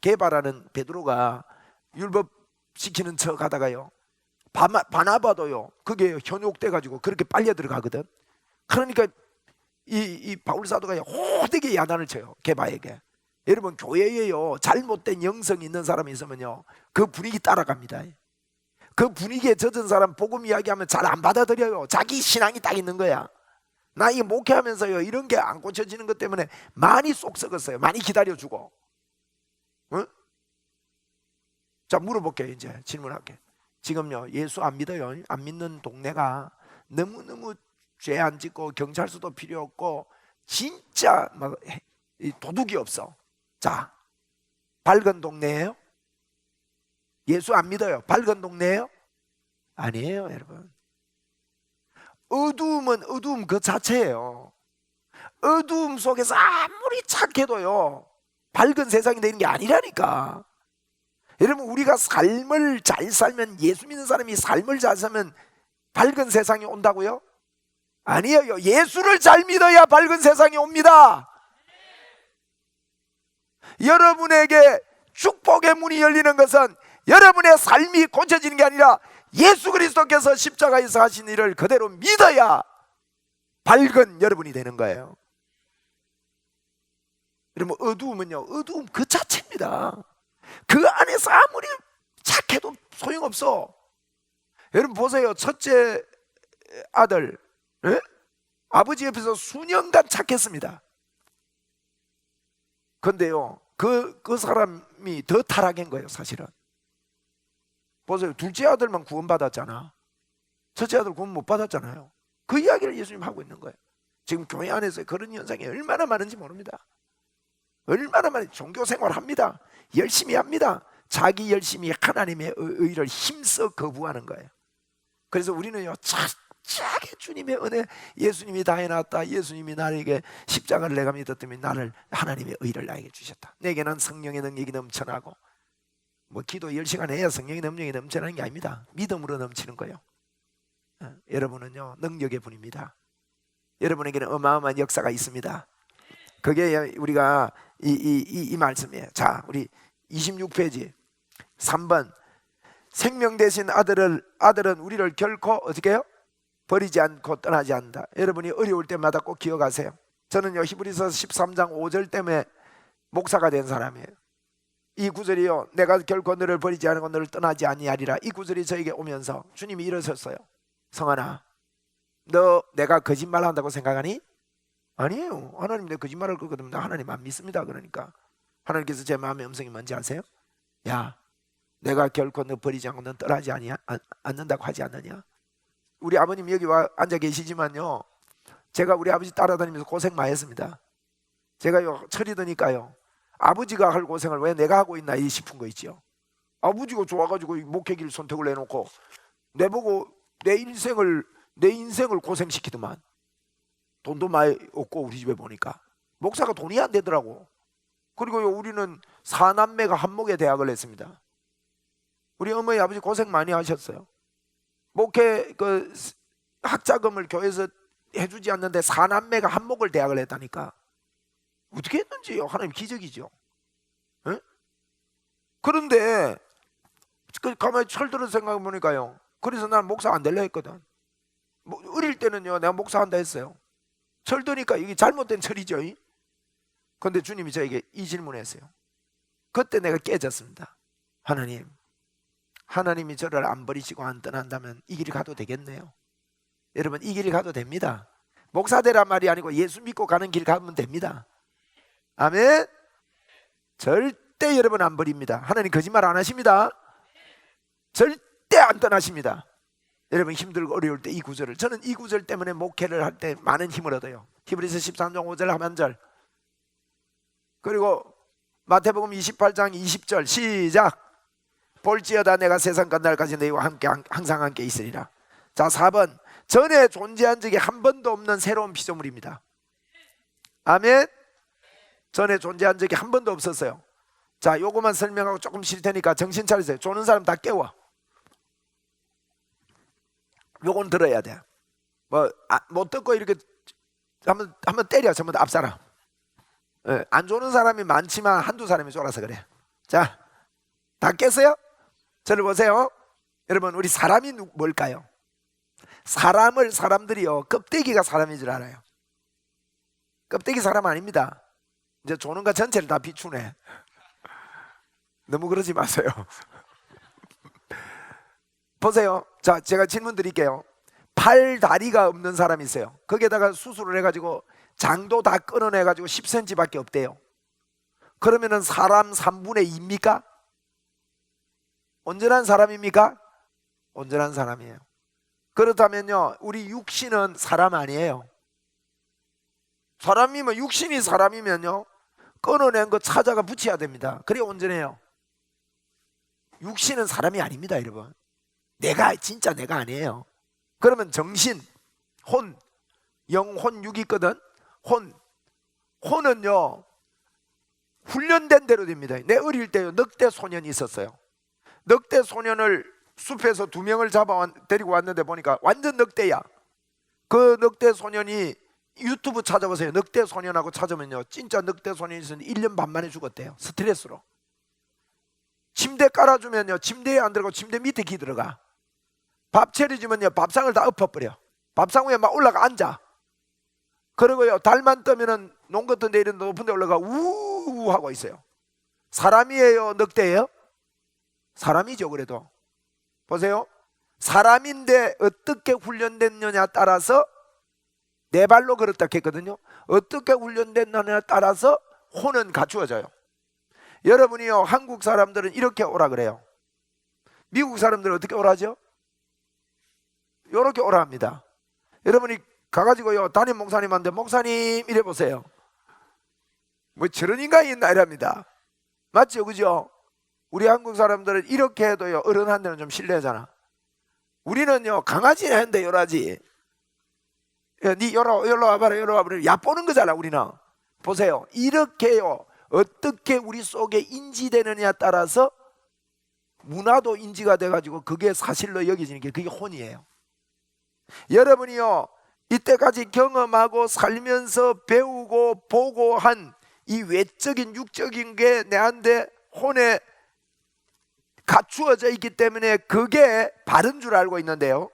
개발하는 베드로가 율법 시키는 척 하다가요, 바나바도요, 그게 현혹돼 가지고 그렇게 빨려 들어가거든. 그러니까 이 바울사도가 호되게 야단을 쳐요, 게바에게. 여러분, 교회에요 잘못된 영성이 있는 사람이 있으면요, 그 분위기 따라갑니다. 그 분위기에 젖은 사람 복음 이야기하면 잘 안 받아들여요. 자기 신앙이 딱 있는 거야. 나 이 목회하면서요, 이런 게 안 고쳐지는 것 때문에 많이 쏙 썩었어요. 많이 기다려주고. 응? 자, 물어볼게요. 이제 질문할게. 지금요, 예수 안 믿어요, 안 믿는 동네가 너무너무 죄 안 짓고 경찰서도 필요 없고 진짜 막 도둑이 없어. 자, 밝은 동네예요? 예수 안 믿어요, 밝은 동네예요? 아니에요, 여러분. 어두움은 어두움 그 자체예요. 어두움 속에서 아무리 착해도요, 밝은 세상이 되는 게 아니라니까. 여러분, 우리가 삶을 잘 살면, 예수 믿는 사람이 삶을 잘 살면 밝은 세상이 온다고요? 아니에요. 예수를 잘 믿어야 밝은 세상이 옵니다. 여러분에게 축복의 문이 열리는 것은 여러분의 삶이 고쳐지는 게 아니라 예수 그리스도께서 십자가에서 하신 일을 그대로 믿어야 밝은 여러분이 되는 거예요. 여러분, 어두움은요, 어두움 그 자체입니다. 그 안에서 아무리 착해도 소용없어. 여러분 보세요. 첫째 아들, 아버지 옆에서 수년간 착했습니다. 근데요, 그 사람이 더 타락한 거예요, 사실은. 보세요. 둘째 아들만 구원받았잖아. 첫째 아들 구원 못 받았잖아요. 그 이야기를 예수님 하고 있는 거예요. 지금 교회 안에서 그런 현상이 얼마나 많은지 모릅니다. 얼마나 많이 종교생활 합니다. 열심히 합니다. 자기 열심히 하나님의 의를 힘써 거부하는 거예요. 그래서 우리는요, 착하게 주님의 은혜, 예수님이 다 해놨다, 예수님이 나에게 십자가를 내가 믿었더니 나를, 하나님의 의를 나에게 주셨다, 내게는 성령의 능력이 넘쳐나고, 뭐 기도 10시간 해야 성령의 능력이 넘쳐나는 게 아닙니다. 믿음으로 넘치는 거예요. 여러분은요, 능력의 분입니다. 여러분에게는 어마어마한 역사가 있습니다. 그게 우리가 이 말씀이에요. 자, 우리 26페이지 3번. 생명 되신 아들은 우리를 결코 어떻게 해요? 버리지 않고 떠나지 않는다. 여러분이 어려울 때마다 꼭 기억하세요. 저는요, 히브리서 13장 5절 때문에 목사가 된 사람이에요. 이 구절이요, 내가 결코 너를 버리지 않고 너를 떠나지 아니하리라, 이 구절이 저에게 오면서 주님이 이러셨어요. 성환아, 너 내가 거짓말한다고 생각하니? 아니에요. 하나님 내 거짓말할 거거든요. 하나님 안 믿습니다. 그러니까 하나님께서 제 마음의 음성이 뭔지 아세요? 야, 내가 결코 너 버리지 않고 너 떠나지 않는다고 하지 않느냐? 우리 아버님 여기 와 앉아 계시지만요, 제가 우리 아버지 따라다니면서 고생 많이 했습니다. 제가요, 철이 드니까요, 아버지가 할 고생을 왜 내가 하고 있나 싶은 거 있죠. 아버지가 좋아가지고 목회길 선택을 해놓고 내보고 내 인생을 고생시키더만. 돈도 많이 없고, 우리 집에 보니까 목사가 돈이 안 되더라고. 그리고 우리는 4남매가 한목에 대학을 했습니다. 우리 어머니 아버지 고생 많이 하셨어요. 목회 그 학자금을 교회에서 해주지 않는데 4남매가 한목을 대학을 했다니까. 어떻게 했는지요? 하나님 기적이죠. 에? 그런데 가만히 철들어 생각해 보니까요, 그래서 난 목사 안 되려 했거든. 어릴 때는요, 내가 목사한다 했어요. 철드니까 이게 잘못된 철이죠. 그런데 주님이 저에게 이 질문했어요. 그때 내가 깨졌습니다. 하나님이 저를 안 버리시고 안 떠난다면 이 길을 가도 되겠네요. 여러분, 이 길을 가도 됩니다. 목사 되란 말이 아니고 예수 믿고 가는 길 가면 됩니다. 아멘. 절대 여러분 안 버립니다. 하나님 거짓말 안 하십니다. 절대 안 떠나십니다. 여러분 힘들고 어려울 때 이 구절을, 저는 이 구절 때문에 목회를 할 때 많은 힘을 얻어요. 히브리서 13장 5절 하반절, 그리고 마태복음 28장 20절 시작. 볼지어다 내가 세상 끝날까지 너희와 함께 항상 함께 있으리라. 자, 4번. 전에 존재한 적이 한 번도 없는 새로운 피조물입니다. 아멘. 전에 존재한 적이 한 번도 없었어요. 자, 요거만 설명하고 조금 쉴 테니까 정신 차리세요. 조는 사람 다 깨워. 요건 들어야 돼. 못 듣고 이렇게 한번 때려. 전부 다 앞사람. 안 조는 사람이 많지만 한두 사람이 졸아서 그래. 자, 다 깼어요? 저를 보세요. 여러분, 우리 사람이 뭘까요? 사람들이요, 껍데기가 사람인 줄 알아요. 껍데기 사람 아닙니다. 이제 조는 것 전체를 다 비추네. 너무 그러지 마세요. 보세요. 자, 제가 질문 드릴게요. 팔, 다리가 없는 사람이 있어요. 거기에다가 수술을 해가지고 장도 다 끊어내가지고 10cm 밖에 없대요. 그러면은 사람 3분의 2입니까? 온전한 사람입니까? 온전한 사람이에요. 그렇다면요, 우리 육신은 사람 아니에요. 사람이면, 육신이 사람이면요, 끊어낸 거 찾아가 붙여야 됩니다. 그래야 온전해요. 육신은 사람이 아닙니다, 여러분. 진짜 내가 아니에요. 그러면 정신, 혼, 영혼, 육이 있거든. 혼은요, 훈련된 대로 됩니다. 내 어릴 때요, 늑대 소년이 있었어요. 늑대 소년을 숲에서 2명을 데리고 왔는데 보니까 완전 늑대야. 그 늑대 소년이 유튜브 찾아보세요. 늑대 소년하고 찾으면요, 진짜 늑대 소년이 있었는데 1년 반 만에 죽었대요. 스트레스로. 침대 깔아주면요, 침대에 안 들어가고 침대 밑에 기 들어가. 밥 차려주면요, 밥상을 다 엎어버려. 밥상 위에 막 올라가 앉아. 그리고요, 달만 뜨면은 농 같은 데 이런 높은 데 올라가 우우 하고 있어요. 사람이에요, 늑대예요? 사람이죠. 그래도 보세요, 사람인데 어떻게 훈련됐느냐에 따라서 네 발로 걸었다 했거든요. 어떻게 훈련됐느냐에 따라서 혼은 갖추어져요. 여러분이요, 한국 사람들은 이렇게 오라 그래요. 미국 사람들은 어떻게 오라죠? 이렇게 오라 합니다. 여러분이 가가지고요, 담임 목사님한테 목사님 이래 보세요. 뭐 저런 인간이 있나 이랍니다. 맞죠? 그죠? 우리 한국 사람들은 이렇게 해도요, 어른한테는 좀 실례잖아. 우리는요, 강아지는 했는데 요라지. 야, 니 요로 와봐라, 요로 와봐라. 얕보는 거잖아, 우리는. 보세요. 이렇게요, 어떻게 우리 속에 인지되느냐에 따라서 문화도 인지가 돼가지고 그게 사실로 여겨지는 게 그게 혼이에요. 여러분이요, 이때까지 경험하고 살면서 배우고 보고 한 이 외적인 육적인 게 내한테 혼에 갖추어져 있기 때문에 그게 바른 줄 알고 있는데요,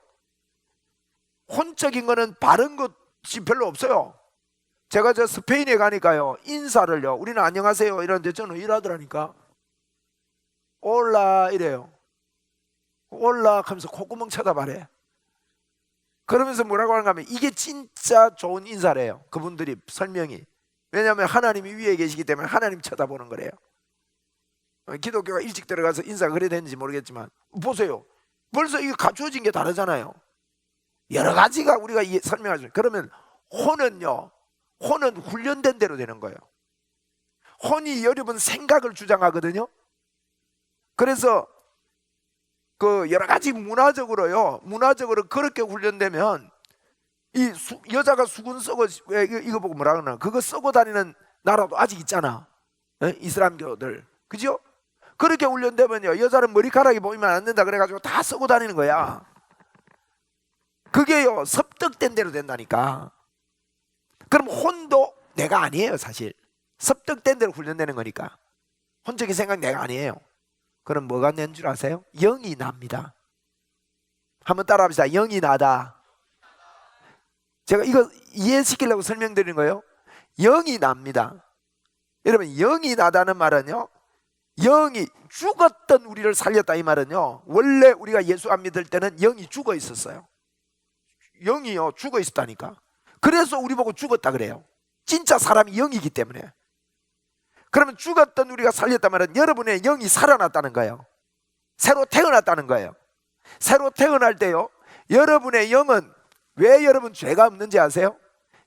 혼적인 거는 바른 것이 별로 없어요. 제가 저 스페인에 가니까요, 인사를요, 우리는 안녕하세요 이러는데 저는 이러더라니까. 올라 이래요. 올라 하면서 콧구멍 쳐다봐래. 그러면서 뭐라고 하는가 하면 이게 진짜 좋은 인사래요. 그분들이 설명이. 왜냐하면 하나님이 위에 계시기 때문에 하나님 쳐다보는 거래요. 기독교가 일찍 들어가서 인사가 그래 됐는지 모르겠지만 보세요. 벌써 이게 갖추어진 게 다르잖아요. 여러 가지가 우리가 설명할 수 있어요. 그러면 혼은 훈련된 대로 되는 거예요. 혼이 여러분 생각을 주장하거든요. 그래서 그 여러 가지 문화적으로 그렇게 훈련되면 이 여자가 수건 썩어, 이거 보고 뭐라 그러나, 그거 썩어 다니는 나라도 아직 있잖아. 이슬람교들, 그죠? 그렇게 훈련되면요, 여자는 머리카락이 보이면 안 된다 그래가지고 다 썩어 다니는 거야. 그게요, 습득된 대로 된다니까. 그럼 혼도 내가 아니에요. 사실 습득된 대로 훈련되는 거니까. 혼적인 생각 내가 아니에요. 그럼 뭐가 낸 줄 아세요? 영이 납니다. 한번 따라합시다. 영이 나다. 제가 이거 이해시키려고 설명드리는 거예요. 영이 납니다. 여러분, 영이 나다는 말은요, 영이 죽었던 우리를 살렸다 이 말은요, 원래 우리가 예수 안 믿을 때는 영이 죽어 있었어요. 영이요, 죽어 있었다니까. 그래서 우리 보고 죽었다 그래요. 진짜 사람이 영이기 때문에. 그러면 죽었던 우리가 살렸단 말은 여러분의 영이 살아났다는 거예요. 새로 태어났다는 거예요. 새로 태어날 때요, 여러분의 영은, 왜 여러분 죄가 없는지 아세요?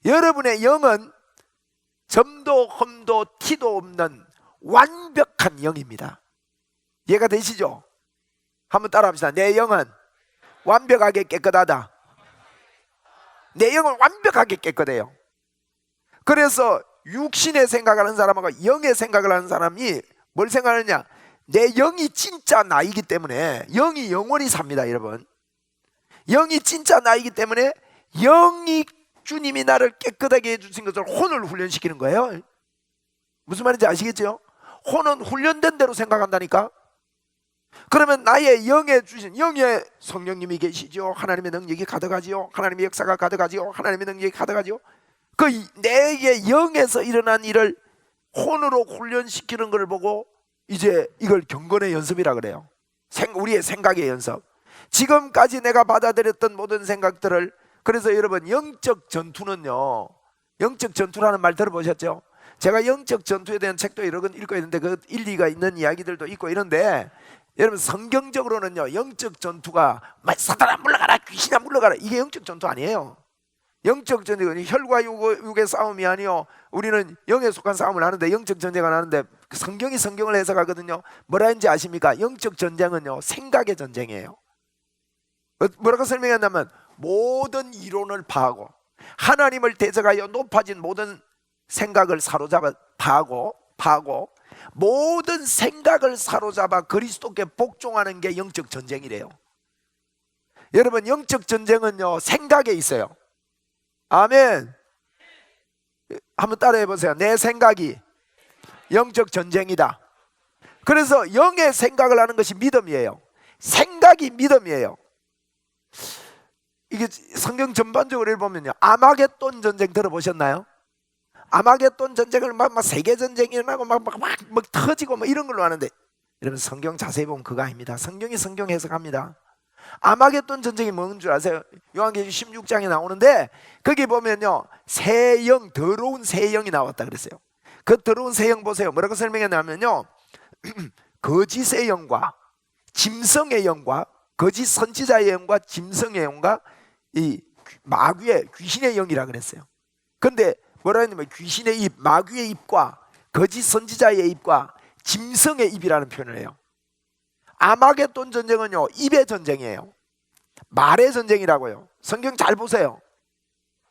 여러분의 영은 점도 흠도 티도 없는 완벽한 영입니다. 이해가 되시죠? 한번 따라합시다. 내 영은 완벽하게 깨끗하다. 내 영은 완벽하게 깨끗해요. 그래서 육신의 생각을 하는 사람하고 영의 생각을 하는 사람이 뭘 생각하느냐? 내 영이 진짜 나이기 때문에, 영이 영원히 삽니다 여러분. 영이 진짜 나이기 때문에 영이 주님이 나를 깨끗하게 해주신 것을 혼을 훈련시키는 거예요. 무슨 말인지 아시겠죠? 혼은 훈련된 대로 생각한다니까. 그러면 나의 영에 주신, 영에 성령님이 계시죠. 하나님의 능력이 가득하지요. 하나님의 역사가 가득하지요. 하나님의 능력이 가득하지요. 그 내게 영에서 일어난 일을 혼으로 훈련시키는 걸 보고 이제 이걸 경건의 연습이라 그래요. 우리의 생각의 연습. 지금까지 내가 받아들였던 모든 생각들을, 그래서 여러분 영적 전투는요, 영적 전투라는 말 들어보셨죠? 제가 영적 전투에 대한 책도 여러 권 읽고 있는데 그 일리가 있는 이야기들도 있고 이런데, 여러분 성경적으로는요, 영적 전투가 사단아 물러가라, 귀신아 물러가라, 이게 영적 전투 아니에요. 영적 전쟁은 혈과 육의 싸움이 아니요, 우리는 영에 속한 싸움을 하는데, 영적 전쟁을 하는데 성경이 성경을 해석하거든요. 뭐라 했는지 아십니까? 영적 전쟁은요, 생각의 전쟁이에요. 뭐라고 설명했냐면, 모든 이론을 파하고 하나님을 대적하여 높아진 모든 생각을 사로잡아 파하고 모든 생각을 사로잡아 그리스도께 복종하는 게 영적 전쟁이래요. 여러분 영적 전쟁은요, 생각에 있어요. 아멘. 한번 따라해 보세요. 내 생각이 영적 전쟁이다. 그래서 영의 생각을 하는 것이 믿음이에요. 생각이 믿음이에요. 이게 성경 전반적으로 읽어보면요, 아마겟돈 전쟁 들어보셨나요? 아마겟돈 전쟁을 막 세계 전쟁이 일어나고 막 터지고 뭐 이런 걸로 하는데, 여러분 성경 자세히 보면 그거 아닙니다. 성경이 성경 해석합니다. 아마겟돈 전쟁이 뭔 줄 아세요? 요한계시록 16장에 나오는데, 거기 보면요, 새 영, 더러운 새 영이 나왔다 그랬어요. 그 더러운 새 영 보세요. 뭐라고 설명했냐면요, 거짓의 영과 짐승의 영과, 거짓 선지자의 영과 짐승의 영과 이 마귀의, 귀신의 영이라 그랬어요. 근데 뭐라 했냐면, 귀신의 입, 마귀의 입과 거짓 선지자의 입과 짐승의 입이라는 표현을 해요. 아마겟돈 전쟁은요, 입의 전쟁이에요. 말의 전쟁이라고요. 성경 잘 보세요.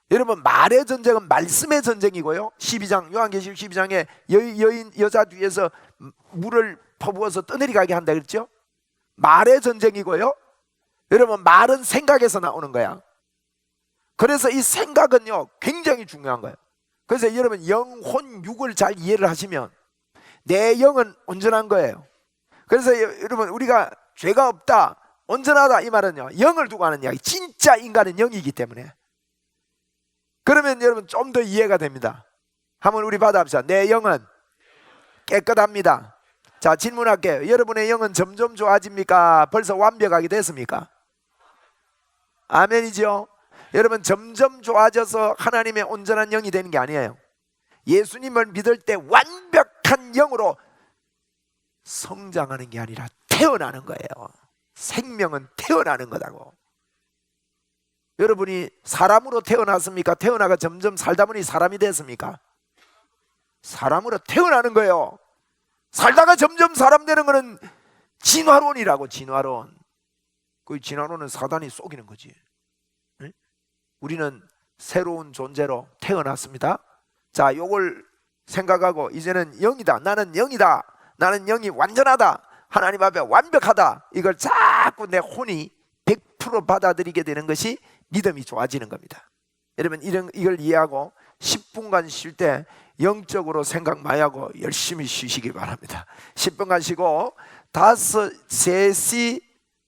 여러분 말의 전쟁은 말씀의 전쟁이고요, 12장 요한계시록 12장에 여자 뒤에서 물을 퍼부어서 떠내리 가게 한다 그랬죠? 말의 전쟁이고요, 여러분 말은 생각에서 나오는 거야. 그래서 이 생각은요 굉장히 중요한 거예요. 그래서 여러분 영혼 육을 잘 이해를 하시면 내 영은 온전한 거예요. 그래서 여러분 우리가 죄가 없다, 온전하다, 이 말은요 영을 두고 하는 이야기. 진짜 인간은 영이기 때문에. 그러면 여러분 좀 더 이해가 됩니다. 한번 우리 받아봅시다. 내 영은 깨끗합니다. 자, 질문할게요. 여러분의 영은 점점 좋아집니까? 벌써 완벽하게 됐습니까? 아멘이죠. 여러분 점점 좋아져서 하나님의 온전한 영이 되는 게 아니에요. 예수님을 믿을 때 완벽한 영으로 성장하는 게 아니라 태어나는 거예요. 생명은 태어나는 거다고. 여러분이 사람으로 태어났습니까? 태어나가 점점 살다 보니 사람이 됐습니까? 사람으로 태어나는 거예요. 살다가 점점 사람 되는 거는 진화론이라고. 진화론. 그 진화론은 사단이 속이는 거지. 네? 우리는 새로운 존재로 태어났습니다. 자, 요걸 생각하고 이제는 영이다, 나는 영이다, 나는 영이 완전하다, 하나님 앞에 완벽하다, 이걸 자꾸 내 혼이 100% 받아들이게 되는 것이 믿음이 좋아지는 겁니다. 여러분 이걸 이해하고 10분간 쉴 때 영적으로 생각 많이 하고 열심히 쉬시기 바랍니다. 10분간 쉬고 3시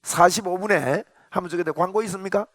45분에 한번 저기 광고 있습니까?